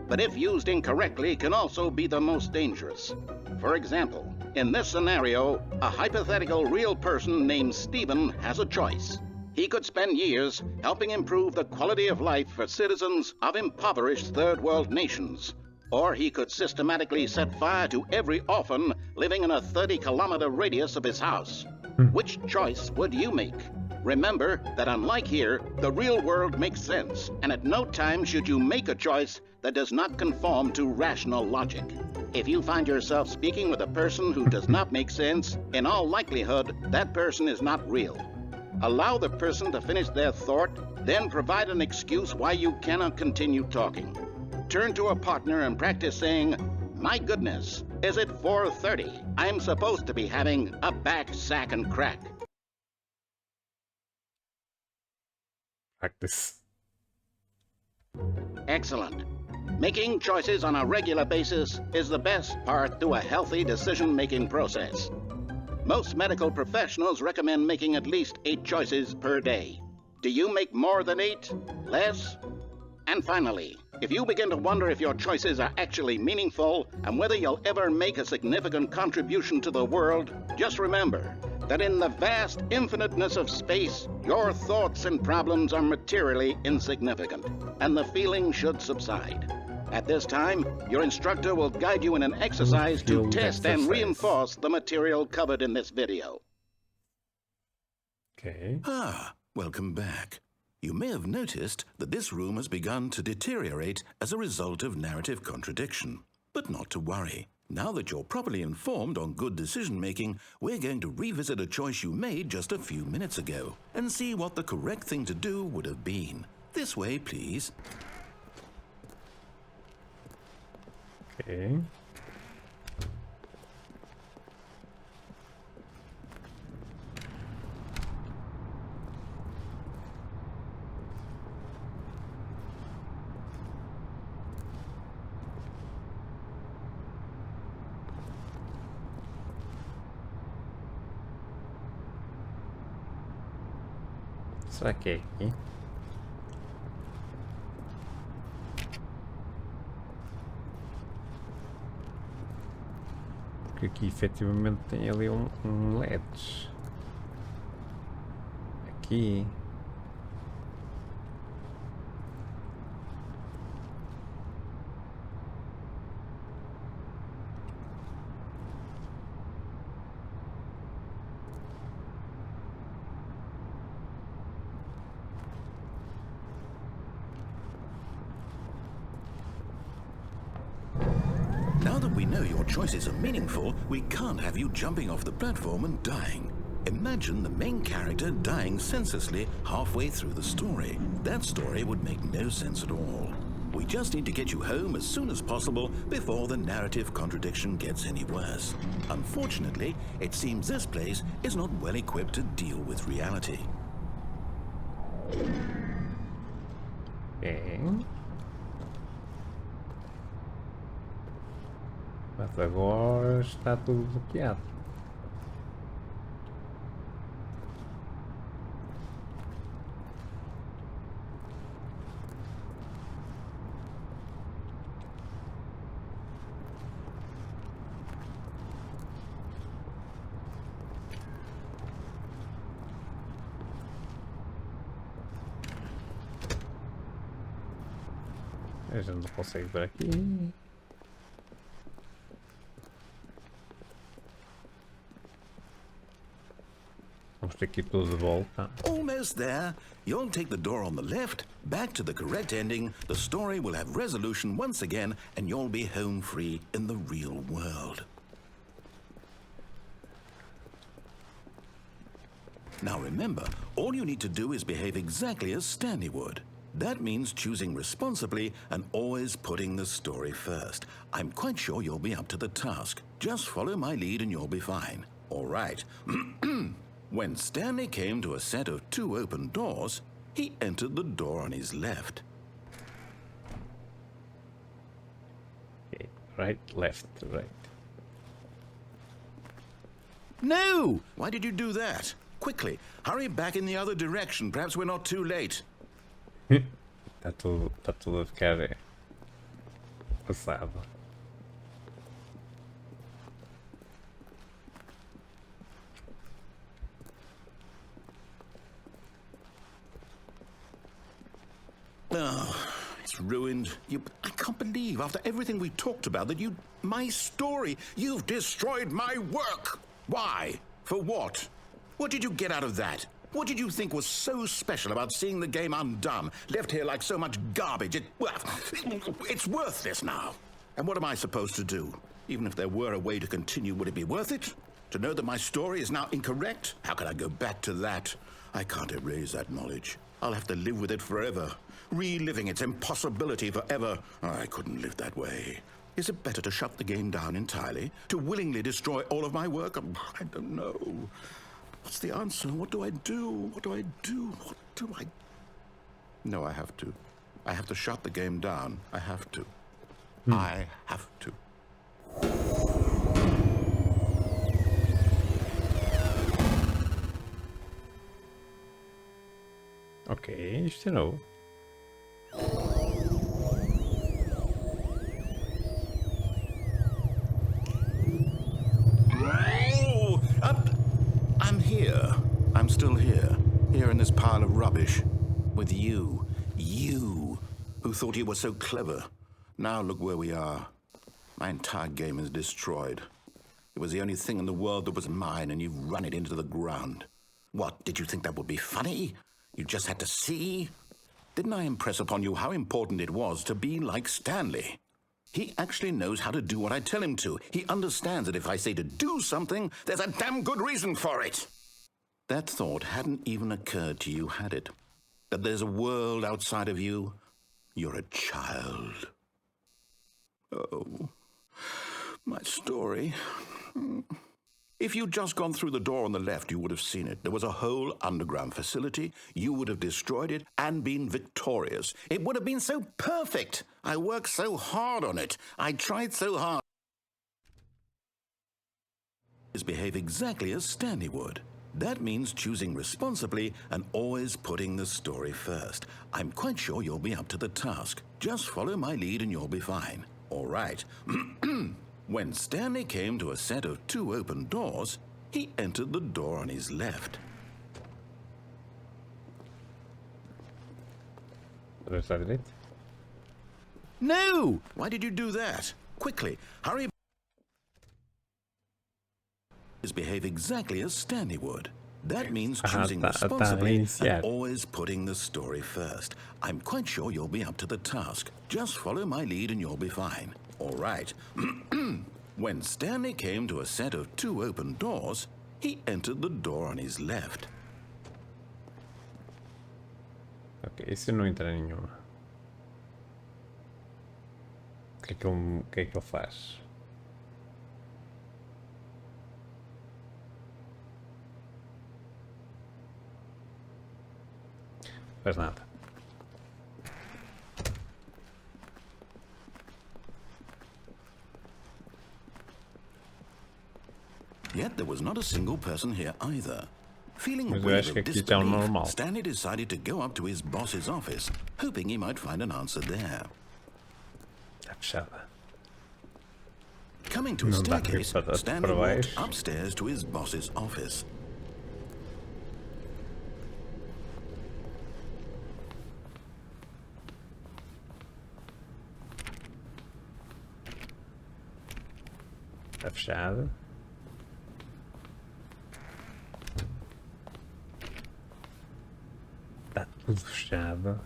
S4: But if used incorrectly, can also be the most dangerous. For example, in this scenario, a hypothetical real person named Stephen has a choice. He could spend years helping improve the quality of life for citizens of impoverished third world nations. Or he could systematically set fire to every orphan living in a 30-kilometer radius of his house. Which choice would you make? Remember that unlike here, the real world makes sense, and at no time should you make a choice that does not conform to rational logic. If you find yourself speaking with a person who does not make sense, in all likelihood, that person is not real. Allow the person to finish their thought, then provide an excuse why you cannot continue talking. Turn to a partner and practice saying, "My goodness, is it 4:30? I'm supposed to be having a back, sack, and crack."
S1: Practice.
S4: Excellent. Making choices on a regular basis is the best part to a healthy decision-making process. Most medical professionals recommend making at least 8 choices per day. Do you make more than 8? Less? And finally, if you begin to wonder if your choices are actually meaningful and whether you'll ever make a significant contribution to the world, just remember that in the vast infiniteness of space, your thoughts and problems are materially insignificant, and the feeling should subside. At this time, your instructor will guide you in an exercise to test and reinforce the material covered in this video.
S1: Okay.
S2: Welcome back. You may have noticed that this room has begun to deteriorate as a result of narrative contradiction. But not to worry. Now that you're properly informed on good decision-making, we're going to revisit a choice you made just a few minutes ago and see what the correct thing to do would have been. This way, please.
S1: Okay. Será que é aqui? Porque aqui efetivamente tem ali um LED. Aqui.
S2: Now that we know your choices are meaningful, we can't have you jumping off the platform and dying. Imagine the main character dying senselessly halfway through the story. That story would make no sense at all. We just need to get you home as soon as possible before the narrative contradiction gets any worse. Unfortunately, it seems this place is not well equipped to deal with reality.
S1: Okay. Mas agora está tudo bloqueado. A gente não consegue ver aqui. Vamos ter que ir todos de volta.
S2: Almost there. You'll take the door on the left, back to the correct ending, the story will have resolution once again, and you'll be home free in the real world. Now remember, all you need to do is behave exactly as Stanley would. That means choosing responsibly and always putting the story first. I'm quite sure you'll be up to the task. Just follow my lead and you'll be fine. All right. When Stanley came to a set of 2 open doors, he entered the door on his left.
S1: Okay. Right, left, right.
S2: No! Why did you do that? Quickly, hurry back in the other direction. Perhaps we're not too late.
S1: Tá tudo a ficar passado.
S2: Oh, it's ruined. I can't believe, after everything we talked about, that my story, you've destroyed my work. Why? For what? What did you get out of that? What did you think was so special about seeing the game undone, left here like so much garbage? It's worthless now. And what am I supposed to do? Even if there were a way to continue, would it be worth it? To know that my story is now incorrect? How can I go back to that? I can't erase that knowledge. I'll have to live with it forever, reliving its impossibility forever. I couldn't live that way. Is it better to shut the game down entirely? To willingly destroy all of my work? I don't know. What's the answer? What do I do? What do I do? What do I... No, I have to. I have to shut the game down. I have to. I have to.
S1: Ok, isto é novo.
S2: I'm here. I'm still here. Here in this pile of rubbish. With you. You, who thought you were so clever. Now look where we are. My entire game is destroyed. It was the only thing in the world that was mine, and you've run it into the ground. What, did you think that would be funny? You just had to see? Didn't I impress upon you how important it was to be like Stanley? He actually knows how to do what I tell him to. He understands that if I say to do something, there's a damn good reason for it. That thought hadn't even occurred to you, had it? That there's a world outside of you? You're a child. Oh, my story. If you'd just gone through the door on the left, you would have seen it. There was a whole underground facility. You would have destroyed it and been victorious. It would have been so perfect. I worked so hard on it. I tried so hard. Behave exactly as Stanley would. That means choosing responsibly and always putting the story first. I'm quite sure you'll be up to the task. Just follow my lead and you'll be fine. All right. When Stanley came to a set of 2 open doors, he entered the door on his left. No! Why did you do that? Quickly, hurry. Behave exactly as Stanley would. That means choosing responsibly and always putting the story first. I'm quite sure you'll be up to the task. Just follow my lead and you'll be fine. All right. When Stanley came to a set of 2 open doors, he entered the door on his left.
S1: Ok, esse não entra em nenhuma. O que é que ele faz? Faz nada.
S2: Yet there was not a single person here either. Feeling
S1: Mas eu
S2: weird
S1: acho que
S2: of
S1: aqui está o normal.
S2: disbelief, Stanley decided to go up to his boss's office, hoping he might find an answer there.
S1: Está fechada.
S2: Coming to a
S1: Não dá
S2: staircase,
S1: para
S2: Stanley walked
S1: baixo.
S2: upstairs to his boss's office.
S1: Está fechado. Está tudo fechado.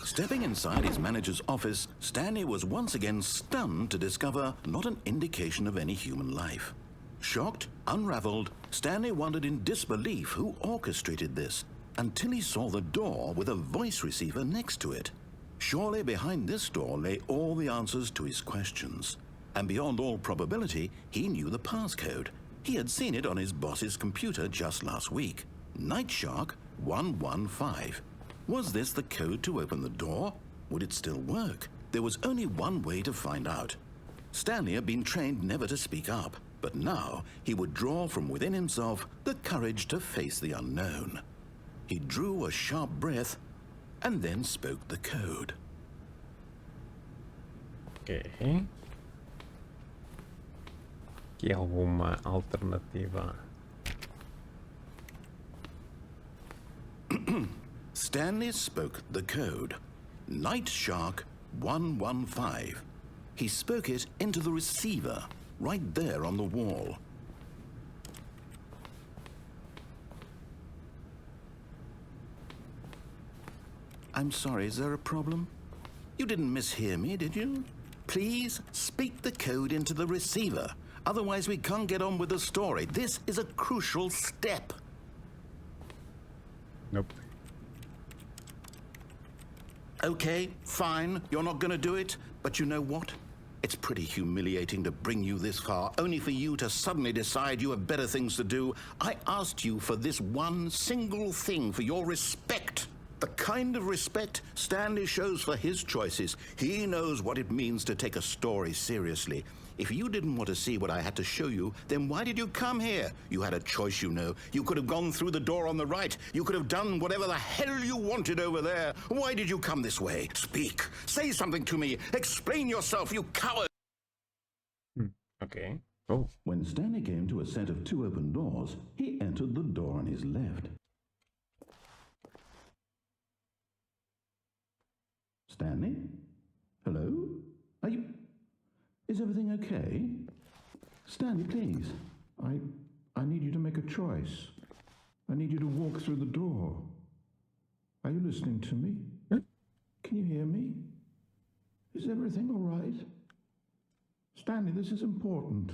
S2: Stepping inside his manager's office, Stanley was once again stunned to discover not an indication of any human life. Shocked, unraveled, Stanley wondered in disbelief who orchestrated this, until he saw the door with a voice receiver next to it. Surely behind this door lay all the answers to his questions. And beyond all probability, he knew the passcode. He had seen it on his boss's computer just last week. Night Shark 115. Was this the code to open the door? Would it still work? There was only one way to find out. Stanley had been trained never to speak up, but now he would draw from within himself the courage to face the unknown. He drew a sharp breath and then spoke the code.
S1: Ok. Aqui alguma alternativa?
S2: Stanley spoke the code. Night Shark 115. He spoke it into the receiver, right there on the wall. I'm sorry, is there a problem? You didn't mishear me, did you? Please speak the code into the receiver. Otherwise, we can't get on with the story. This is a crucial step.
S1: Nope.
S2: Okay, fine, you're not going to do it, but you know what? It's pretty humiliating to bring you this far, only for you to suddenly decide you have better things to do. I asked you for this one single thing, for your respect. The kind of respect Stanley shows for his choices. He knows what it means to take a story seriously. If you didn't want to see what I had to show you, then why did you come here? You had a choice, you know. You could have gone through the door on the right. You could have done whatever the hell you wanted over there. Why did you come this way? Speak. Say something to me. Explain yourself, you coward.
S1: Ok. Oh.
S2: When Stanley came to a set of 2 open doors, he entered the door on his left. Stanley? Hello? Are you... Is everything okay? Stanley, please. I need you to make a choice. I need you to walk through the door. Are you listening to me? Can you hear me? Is everything all right? Stanley, this is important.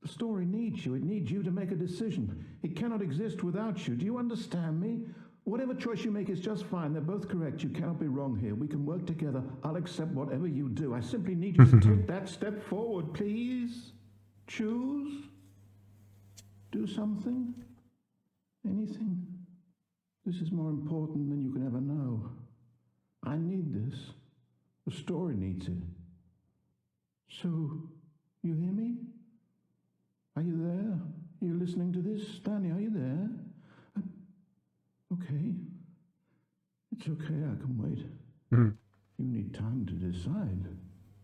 S2: The story needs you. It needs you to make a decision. It cannot exist without you. Do you understand me? Whatever choice you make is just fine. They're both correct. You cannot be wrong here. We can work together. I'll accept whatever you do. I simply need you to take that step forward, please. Choose. Do something. Anything. This is more important than you can ever know. I need this. The story needs it. So, you hear me? Are you there?
S5: you listening to this? Stanley, are you there? Okay. It's okay, I can wait. You need time to decide.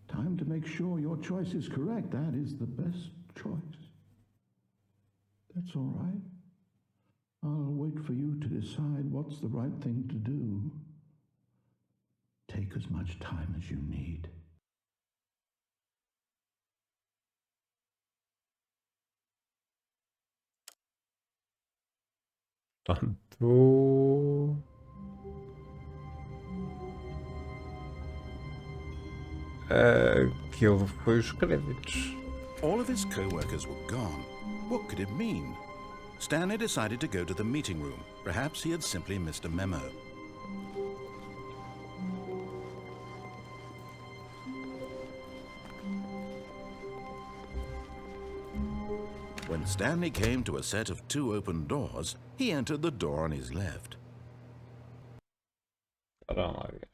S5: Time to make sure your choice is correct. That is the best choice. That's all right. I'll wait for you to decide what's the right thing to do. Take as much time as you need.
S1: Portanto. Aquilo foi os créditos.
S2: All of his co-workers were gone. What could it mean? Stanley decided to go to the meeting room. Perhaps he had simply missed a memo. When Stanley came to a set of 2 open doors, he entered the door on his left.
S1: Ora lá ver.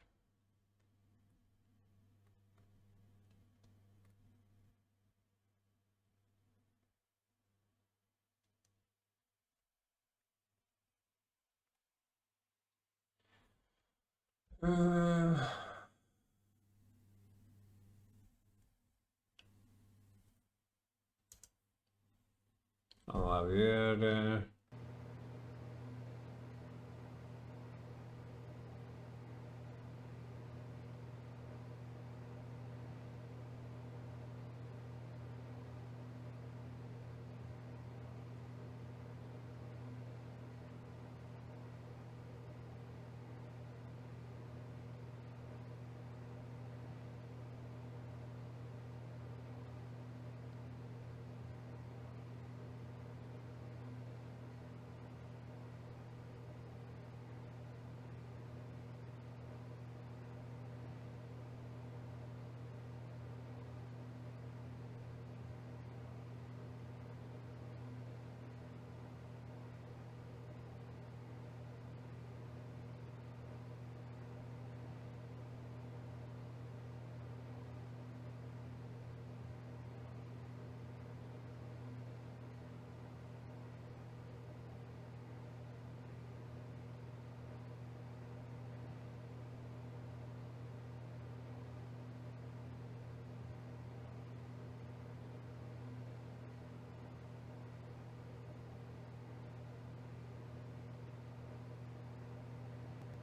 S1: Vamos lá ver.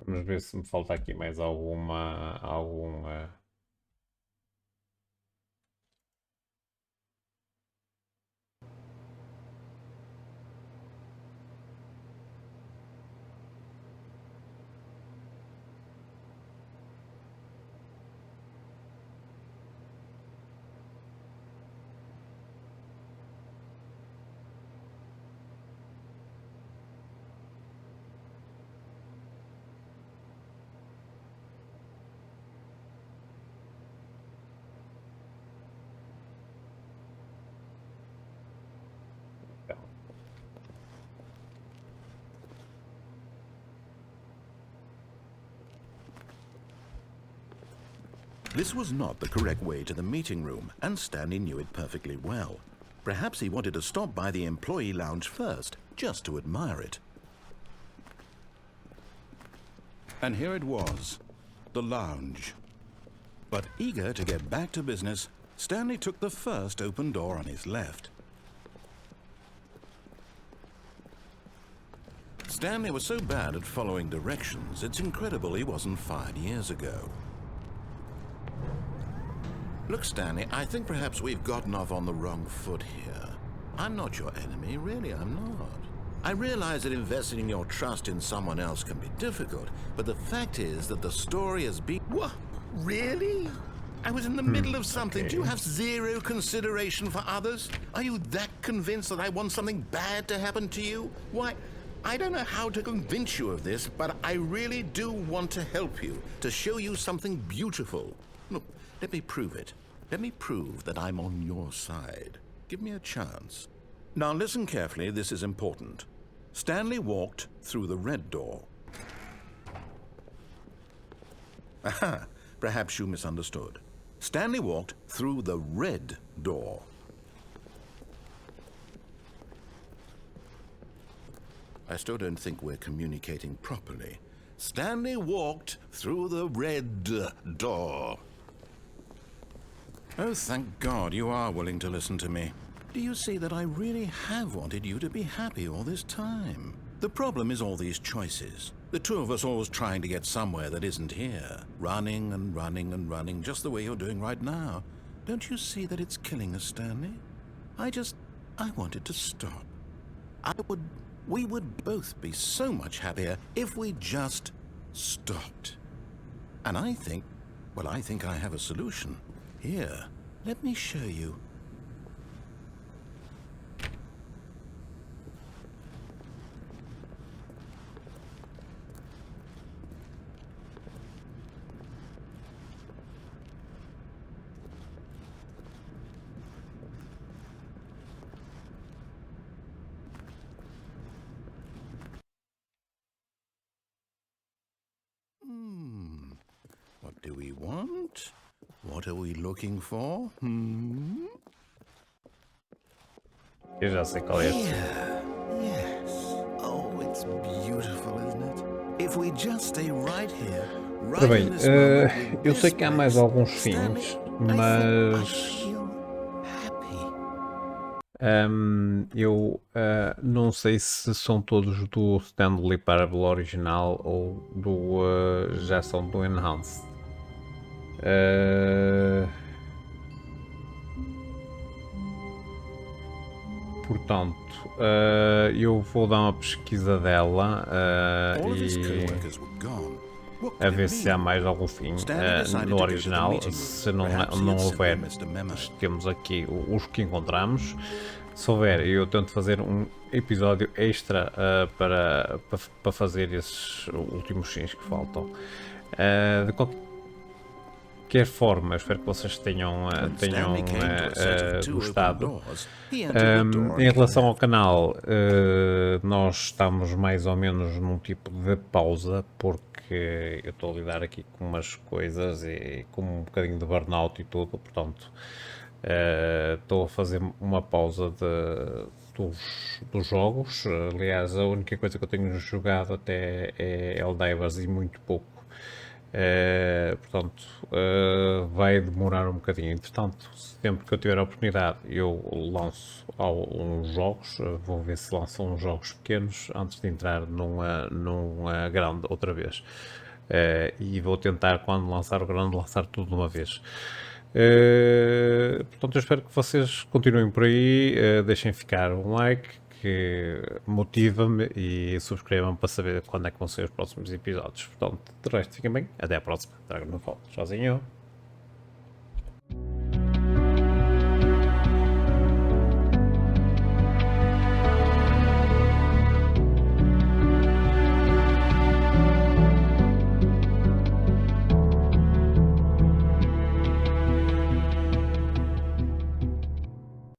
S1: Vamos ver se me falta aqui mais alguma.
S2: This was not the correct way to the meeting room, and Stanley knew it perfectly well. Perhaps he wanted to stop by the employee lounge first, just to admire it. And here it was, the lounge. But eager to get back to business, Stanley took the first open door on his left. Stanley was so bad at following directions, it's incredible he wasn't fired years ago. Look, Stanley, I think perhaps we've gotten off on the wrong foot here. I'm not your enemy, really, I'm not. I realize that investing your trust in someone else can be difficult, but the fact is that the story has been... What? Really? I was in the middle of something. Do you have zero consideration for others? Are you that convinced that I want something bad to happen to you? Why, I don't know how to convince you of this, but I really do want to help you, to show you something beautiful. Look, let me prove it. Let me prove that I'm on your side. Give me a chance. Now listen carefully, this is important. Stanley walked through the red door. Aha, perhaps you misunderstood. Stanley walked through the red door. I still don't think we're communicating properly. Stanley walked through the red door. Oh, thank God you are willing to listen to me. Do you see that I really have wanted you to be happy all this time? The problem is all these choices. The two of us always trying to get somewhere that isn't here. Running and running and running, just the way you're doing right now. Don't you see that it's killing us, Stanley? I wanted to stop. We would both be so much happier if we just stopped. And I think I have a solution. Here, let me show you. What do we want? What are we looking for?
S1: Eu já sei qual é.
S2: Yes. Oh, it's beautiful, isn't it? If we just stay right here,
S1: Ora bem, eu sei que há mais alguns fins, mas eu não sei se são todos do Stanley Parable original ou já são do Enhanced. Portanto, eu vou dar uma pesquisa dela e a ver se há mais algum fim no original. Se não houver, temos aqui os que encontramos. Se houver, eu tento fazer um episódio extra para fazer esses últimos fins que faltam. De qualquer forma, eu espero que vocês tenham gostado. Em relação ao canal, nós estamos mais ou menos num tipo de pausa, porque eu estou a lidar aqui com umas coisas e com um bocadinho de burnout e tudo, portanto estou a fazer uma pausa dos jogos. Aliás, a única coisa que eu tenho jogado até é Eldivers e muito pouco. Portanto, vai demorar um bocadinho. Entretanto, sempre que eu tiver a oportunidade, eu lanço uns jogos. Vou ver se lançam uns jogos pequenos antes de entrar numa grande outra vez. E vou tentar, quando lançar o grande, lançar tudo de uma vez. Portanto, eu espero que vocês continuem por aí, deixem ficar um like, que motiva-me, e subscrevam para saber quando é que vão ser os próximos episódios. Portanto, de resto, fiquem bem, até à próxima. Trago-me de volta. Tchauzinho.